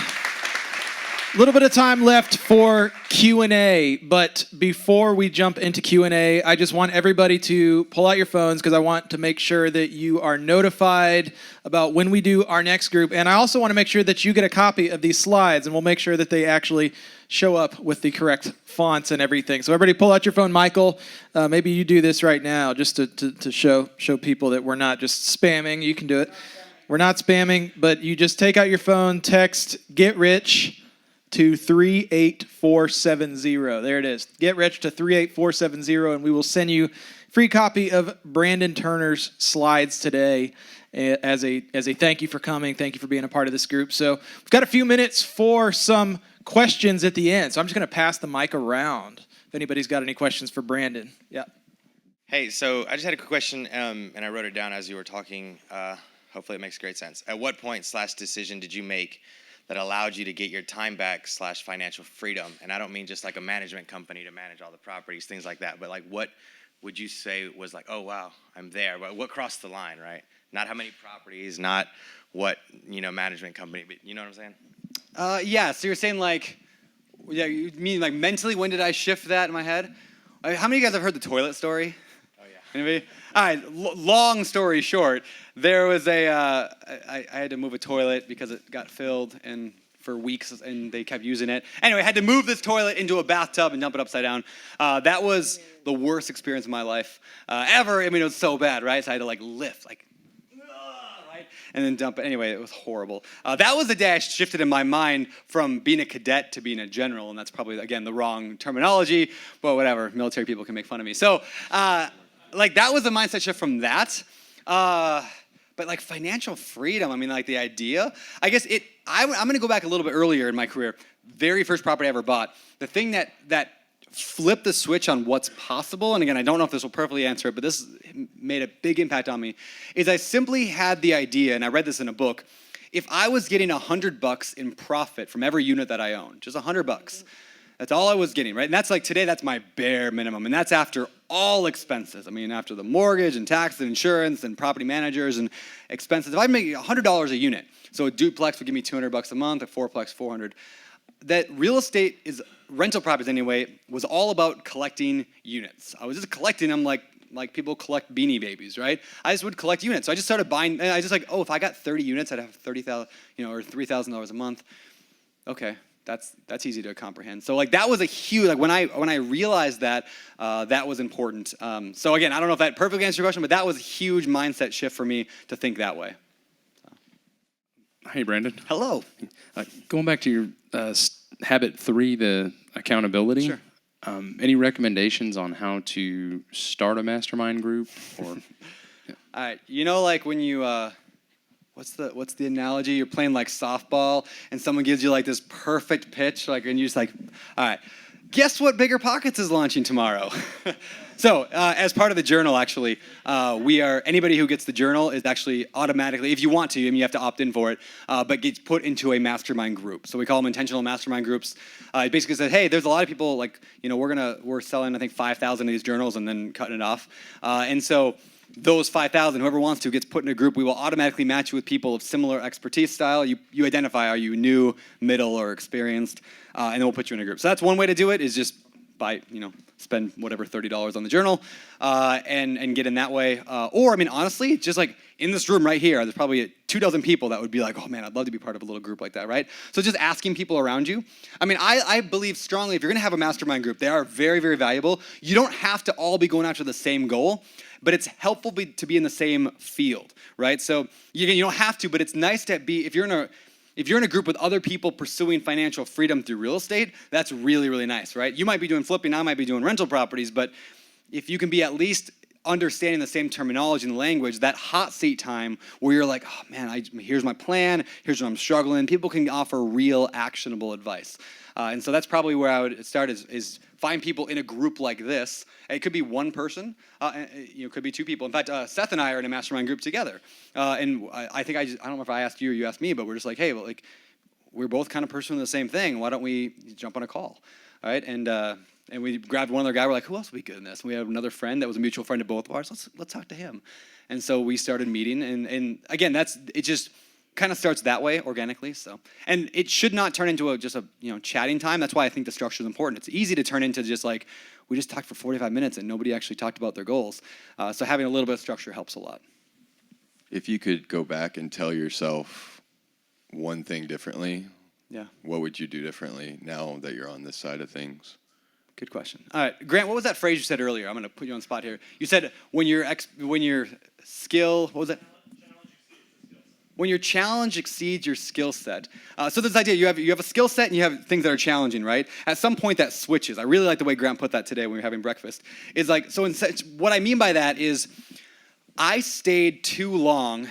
left for Q&A, but before we jump into Q&A, I just want everybody to pull out your phones because I want to make sure that you are notified about when we do our next group, and I also want to make sure that you get a copy of these slides, and we'll make sure that they actually show up with the correct fonts and everything. So everybody pull out your phone. Michael, maybe you do this right now just to show people that we're not just spamming. You can do it. We're not spamming, but you just take out your phone, text "Get Rich" to 38470. There it is. Get Rich to 38470, and we will send you a free copy of Brandon Turner's slides today as a thank you for coming. Thank you for being a part of this group. So we've got a few minutes for some questions at the end. So I'm just going to pass the mic around if anybody's got any questions for Brandon. Yeah. Hey, so I just had a quick question, and I wrote it down as you were talking. Hopefully it makes great sense. At what point / decision did you make that allowed you to get your time back / financial freedom? And I don't mean just like a management company to manage all the properties, things like that, but like what would you say was like, oh, wow, I'm there. But what crossed the line, right? Not how many properties, not what, management company, but you know what I'm saying? Yeah, so you're saying you mean like mentally, when did I shift that in my head? How many of you guys have heard the toilet story? Oh, yeah. Anybody? All right, long story short, there was I had to move a toilet because it got filled and for weeks and they kept using it. Anyway, I had to move this toilet into a bathtub and dump it upside down. That was the worst experience of my life ever. I mean, it was so bad, right? So I had to lift, right? And then dump it. Anyway, it was horrible. That was the day I shifted in my mind from being a cadet to being a general, and that's probably, again, the wrong terminology, but whatever. Military people can make fun of me. So, that was the mindset shift from that. But financial freedom, I mean, the idea, I guess I'm going to go back a little bit earlier in my career. Very first property I ever bought. The thing that flipped the switch on what's possible, and again, I don't know if this will perfectly answer it, but this made a big impact on me, is I simply had the idea, and I read this in a book, if I was getting $100 in profit from every unit that I own, just $100, that's all I was getting, right? And that's today, that's my bare minimum, and that's after all expenses. I mean, after the mortgage and tax and insurance and property managers and expenses. If I make $100 a unit, so a duplex would give me $200 a month, a fourplex, $400. That real estate is, rental properties anyway, was all about collecting units. I was just collecting them like people collect Beanie Babies, right? I just would collect units. So I just started buying, and I just if I got 30 units, I'd have $30,000, or $3,000 a month. Okay, that's easy to comprehend. So that was a huge, when I realized that, that was important. So again, I don't know if that perfectly answers your question, but that was a huge mindset shift for me to think that way. Hey, Brandon. Hello. Going back to your habit 3, the accountability. Sure. Any recommendations on how to start a mastermind group? Or All right. When you what's the analogy? You're playing softball and someone gives you this perfect pitch, and you're just all right. Guess what Bigger Pockets is launching tomorrow? So, as part of the journal, actually, anybody who gets the journal is actually automatically, if you want to, you have to opt in for it, but gets put into a mastermind group. So we call them intentional mastermind groups. It basically says, hey, there's a lot of people, we're selling, I think, 5,000 of these journals and then cutting it off. And so those 5,000, whoever wants to, gets put in a group. We will automatically match you with people of similar expertise style. You identify, are you new, middle, or experienced, and then we'll put you in a group. So that's one way to do it, is just spend whatever $30 on the journal and get in that way. Or, I mean, honestly, just like in this room right here, there's probably 24 people that would be like, oh man, I'd love to be part of a little group like that, right? So just asking people around you. I mean, I believe strongly if you're gonna have a mastermind group, they are very, very valuable. You don't have to all be going after the same goal, but it's helpful to be in the same field, right? So you don't have to, but it's nice to be, if you're in a group with other people pursuing financial freedom through real estate, that's really, really nice, right? You might be doing flipping, I might be doing rental properties, but if you can be at least understanding the same terminology and language, that hot seat time where you're like, oh man, here's my plan, here's where I'm struggling, people can offer real actionable advice. And so that's probably where I would start is find people in a group like this. It could be one person, it could be two people. In fact, Seth and I are in a mastermind group together. And I think I don't know if I asked you or you asked me, but we're just like, hey, well, like, we're both kind of pursuing the same thing. Why don't we jump on a call, all right? And we grabbed one other guy. We're like, who else would be good in this? And we had another friend that was a mutual friend of both of ours. Let's talk to him. And so we started meeting. And again, it just kind of starts that way organically. So, and it should not turn into just a chatting time. That's why I think the structure is important. It's easy to turn into just like, we just talked for 45 minutes and nobody actually talked about their goals. So having a little bit of structure helps a lot. If you could go back and tell yourself one thing differently, what would you do differently now that you're on this side of things? Good question. All right, Grant, what was that phrase you said earlier? I'm going to put you on the spot here. You said when your skill, what was it? When your challenge exceeds your skill set. So this idea, you have a skill set and you have things that are challenging, right? At some point that switches. I really like the way Grant put that today when we were having breakfast. It's like, so what I mean by that is I stayed too long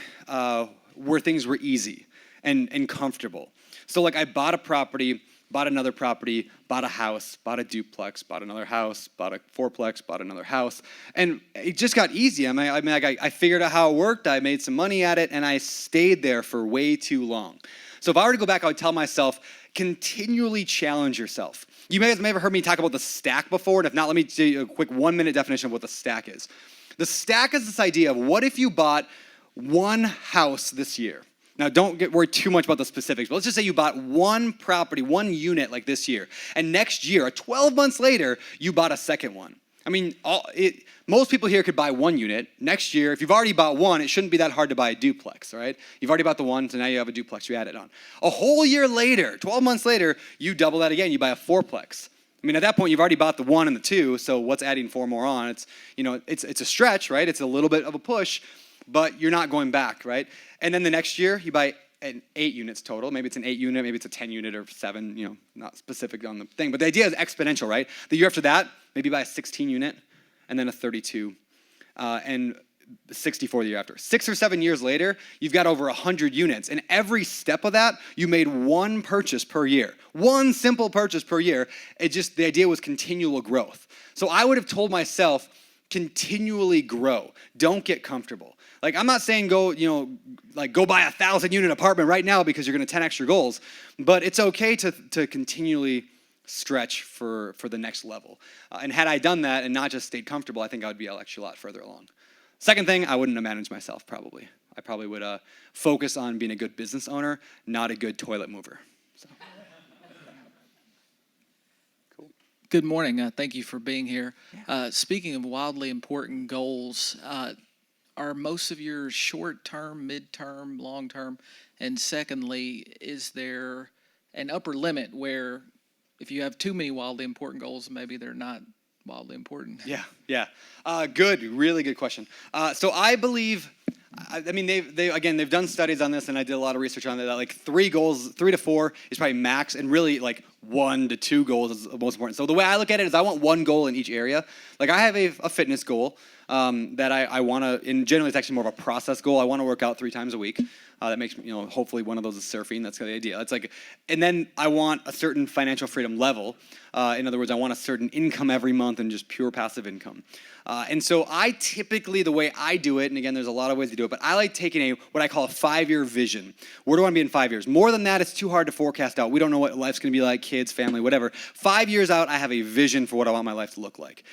where things were easy and comfortable. So like I bought a property, bought another property, bought a house, bought a duplex, bought another house, bought a fourplex, bought another house. And it just got easy. I figured out how it worked, I made some money at it, and I stayed there for way too long. So if I were to go back, I would tell myself, continually challenge yourself. You may have heard me talk about the stack before, and if not, let me do you a quick 1-minute definition of what the stack is. The stack is this idea of what if you bought one house this year? Now, don't get worried too much about the specifics, but let's just say you bought one property, one unit like this year, and next year, 12 months later, you bought a second one. I mean, most people here could buy one unit. Next year, if you've already bought one, it shouldn't be that hard to buy a duplex, all right? You've already bought the one, so now you have a duplex, you add it on. A whole year later, 12 months later, you double that again, you buy a fourplex. I mean, at that point, you've already bought the one and the two, so what's adding four more on? It's a stretch, right? It's a little bit of a push, but you're not going back, right? And then the next year, you buy 8 units total. Maybe it's an 8 unit, maybe it's a 10 unit or 7, not specific on the thing. But the idea is exponential, right? The year after that, maybe you buy a 16 unit, and then a 32, and 64 the year after. 6 or 7 years later, you've got over 100 units. And every step of that, you made one purchase per year. One simple purchase per year. The idea was continual growth. So I would have told myself, continually grow. Don't get comfortable. Like, I'm not saying go buy a 1,000-unit apartment right now because you're going to 10x your goals, but it's okay to continually stretch for the next level. And had I done that and not just stayed comfortable, I think I would be actually a lot further along. Second thing, I wouldn't have managed myself probably. I probably would focus on being a good business owner, not a good toilet mover. So. Cool. Good morning. Thank you for being here. Speaking of wildly important goals, are most of your short-term, mid-term, long-term? And secondly, is there an upper limit where if you have too many wildly important goals, maybe they're not wildly important? Yeah. Good, really good question. So I believe, they've done studies on this, and I did a lot of research on it, that like 3 to 4 is probably max, and really like 1 to 2 goals is the most important. So the way I look at it is I want one goal in each area. Like I have a fitness goal that I want to, and generally it's actually more of a process goal. I want to work out 3 times a week. That makes, hopefully one of those is surfing. That's the idea. It's like, and then I want a certain financial freedom level. In other words, I want a certain income every month and just pure passive income. And so I typically, the way I do it, and again, there's a lot of ways to do it, but I like taking what I call a 5-year vision. Where do I want to be in 5 years? More than that, it's too hard to forecast out. We don't know what life's going to be like, kids, family, whatever. 5 years out, I have a vision for what I want my life to look like.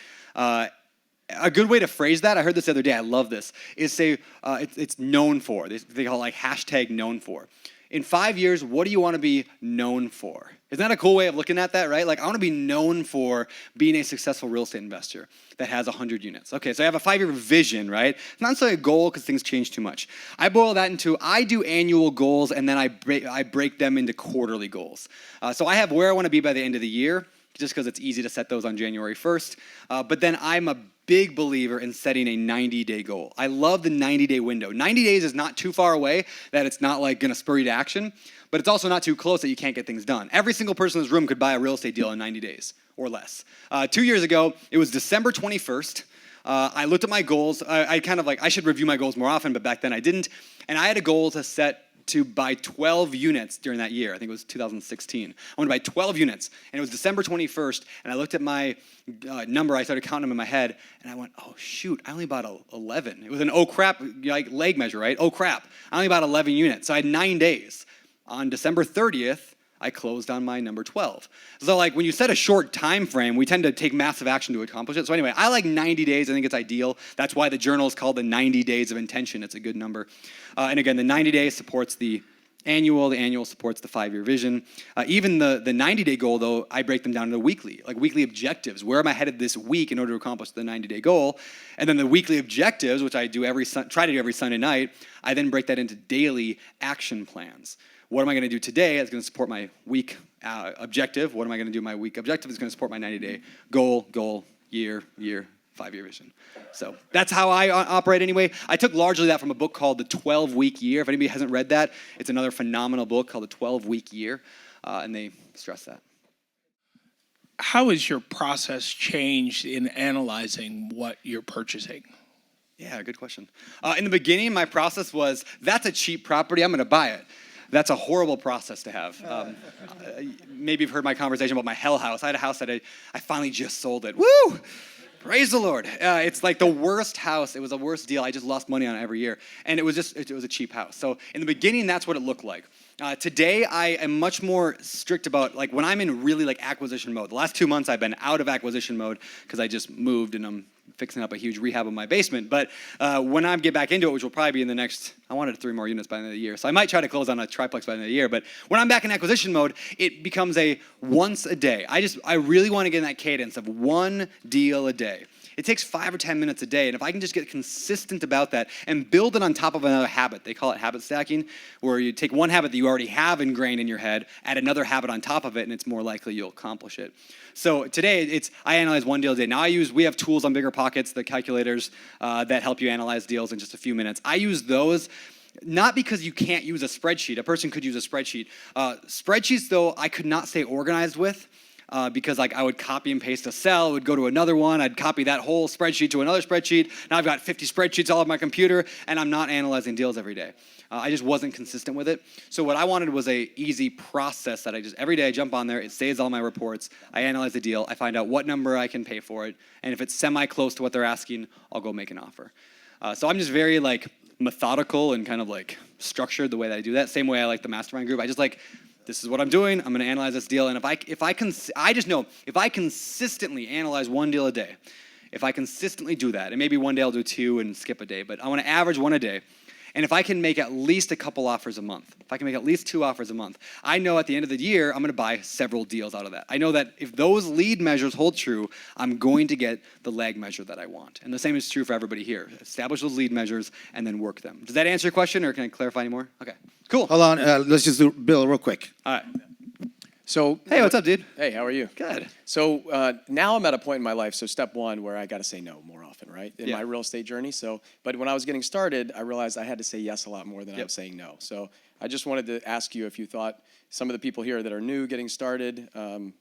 a good way to phrase that, I heard this the other day, I love this, is say it's known for. They call it like hashtag known for. In 5 years, what do you want to be known for? Isn't that a cool way of looking at that, right? Like, I want to be known for being a successful real estate investor that has 100 units. Okay, so I have a 5-year vision, right? It's not necessarily a goal because things change too much. I boil that into, I do annual goals and then I break them into quarterly goals. So I have where I want to be by the end of the year, just because it's easy to set those on January 1st. But then I'm a big believer in setting a 90-day goal. I love the 90-day window. 90 days is not too far away that it's not like gonna spur you to action, but it's also not too close that you can't get things done. Every single person in this room could buy a real estate deal in 90 days or less. 2 years ago, it was December 21st. I looked at my goals. I kind of like, I should review my goals more often, but back then I didn't. And I had a goal to set to buy 12 units during that year. I think it was 2016. I wanted to buy 12 units, and it was December 21st, and I looked at my number. I started counting them in my head, and I went, oh, shoot, I only bought 11. It was an oh, crap, like leg measure, right? Oh, crap. I only bought 11 units, so I had 9 days. On December 30th, I closed on my number 12. So like when you set a short time frame, we tend to take massive action to accomplish it. So anyway, I like 90 days. I think it's ideal. That's why the journal is called the 90 days of intention. It's a good number. And again, the 90 days supports the annual supports the 5-year vision. Even the 90-day goal, though, I break them down into weekly, like weekly objectives. Where am I headed this week in order to accomplish the 90-day goal? And then the weekly objectives, which I do try to do every Sunday night, I then break that into daily action plans. What am I going to do today that's going to support my week objective? What am I going to do? My week objective is going to support my 90-day goal, year, 5-year vision. So that's how I operate anyway. I took largely that from a book called The 12-Week Year. If anybody hasn't read that, it's another phenomenal book called The 12-Week Year, and they stress that. How has your process changed in analyzing what you're purchasing? Yeah, good question. In the beginning, my process was, that's a cheap property, I'm going to buy it. That's a horrible process to have. Maybe you've heard my conversation about my hell house. I had a house that I finally just sold it. Woo! Praise the Lord. It's like the worst house. It was the worst deal. I just lost money on it every year. And it was a cheap house. So in the beginning, that's what it looked like. Today, I am much more strict about, like, when I'm in really, like, acquisition mode. The last 2 months, I've been out of acquisition mode because I just moved and I'm fixing up a huge rehab in my basement. But when I get back into it, which will probably be in the next, I wanted 3 more units by the end of the year. So I might try to close on a triplex by the end of the year. But when I'm back in acquisition mode, it becomes a once a day. I really want to get in that cadence of one deal a day. It takes 5 or 10 minutes a day, and if I can just get consistent about that and build it on top of another habit, they call it habit stacking, where you take one habit that you already have ingrained in your head, add another habit on top of it, and it's more likely you'll accomplish it. So today, I analyze one deal a day. Now we have tools on BiggerPockets, the calculators that help you analyze deals in just a few minutes. I use those not because you can't use a spreadsheet. A person could use a spreadsheet. Spreadsheets, though, I could not stay organized with. Because like I would copy and paste a cell, would go to another one, I'd copy that whole spreadsheet to another spreadsheet. Now I've got 50 spreadsheets all over my computer, and I'm not analyzing deals every day. I just wasn't consistent with it. So what I wanted was a easy process that every day I jump on there, it saves all my reports, I analyze the deal, I find out what number I can pay for it, and if it's semi-close to what they're asking, I'll go make an offer. So I'm just very like methodical and kind of like structured the way that I do that. Same way I like the mastermind group. I just like, this is what I'm doing. I'm going to analyze this deal. And I just know if I consistently analyze one deal a day, if I consistently do that, and maybe one day I'll do 2 and skip a day, but I want to average 1 a day. And if I can make at least a couple offers a month, if I can make at least 2 offers a month, I know at the end of the year, I'm going to buy several deals out of that. I know that if those lead measures hold true, I'm going to get the lag measure that I want. And the same is true for everybody here. Establish those lead measures and then work them. Does that answer your question, or can I clarify any more? Okay, cool. Hold on, let's just do Bill real quick. All right. So, hey, what's up, dude? Hey, how are you? Good. So now I'm at a point in my life, so step 1, where I got to say no more often, right? In Yeah. my real estate journey. But when I was getting started, I realized I had to say yes a lot more than I was saying no. So I just wanted to ask you if you thought some of the people here that are new getting started,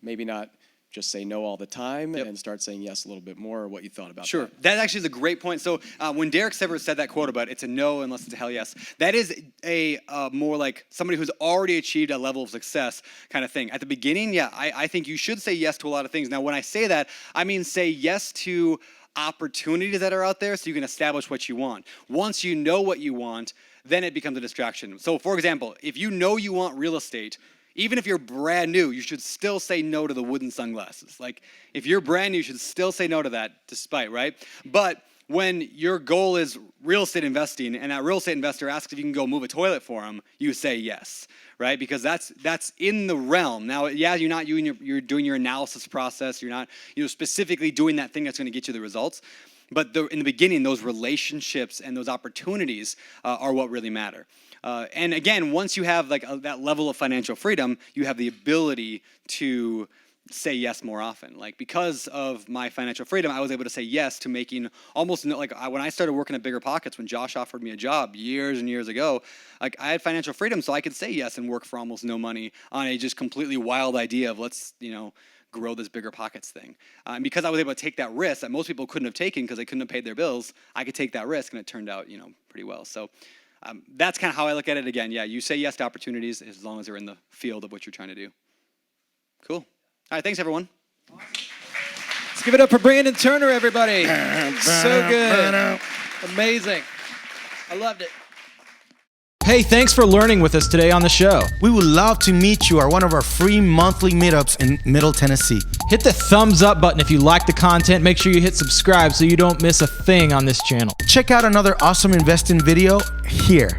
maybe not just say no all the time and start saying yes a little bit more, or what you thought about that. Sure. That actually is a great point. So when Derek Sivers said that quote about it's a no unless it's a hell yes, that is a more like somebody who's already achieved a level of success kind of thing. At the beginning, I think you should say yes to a lot of things. Now, when I say that, I mean say yes to opportunities that are out there so you can establish what you want. Once you know what you want, then it becomes a distraction. So for example, if you know you want real estate, Even if you're brand new, you should still say no to the wooden sunglasses. Like, if you're brand new, you should still say no to that despite, right? But when your goal is real estate investing and that real estate investor asks if you can go move a toilet for them, you say yes, right? Because that's in the realm. Now, yeah, you're doing your analysis process. You're not, specifically doing that thing that's going to get you the results. But in the beginning, those relationships and those opportunities are what really matter. And again, once you have that level of financial freedom, you have the ability to say yes more often. Like, because of my financial freedom, I was able to say yes to making almost when I started working at Bigger Pockets, when Josh offered me a job years and years ago, like, I had financial freedom, so I could say yes and work for almost no money on a just completely wild idea of let's grow this Bigger Pockets thing. And because I was able to take that risk that most people couldn't have taken because they couldn't have paid their bills, I could take that risk, and it turned out pretty well. So that's kind of how I look at it. Again, yeah, you say yes to opportunities as long as they're in the field of what you're trying to do. Cool. All right, thanks, everyone. Let's give it up for Brandon Turner, everybody. So good. Amazing. I loved it. Hey, thanks for learning with us today on the show. We would love to meet you at one of our free monthly meetups in Middle Tennessee. Hit the thumbs up button if you like the content. Make sure you hit subscribe so you don't miss a thing on this channel. Check out another awesome investing video here.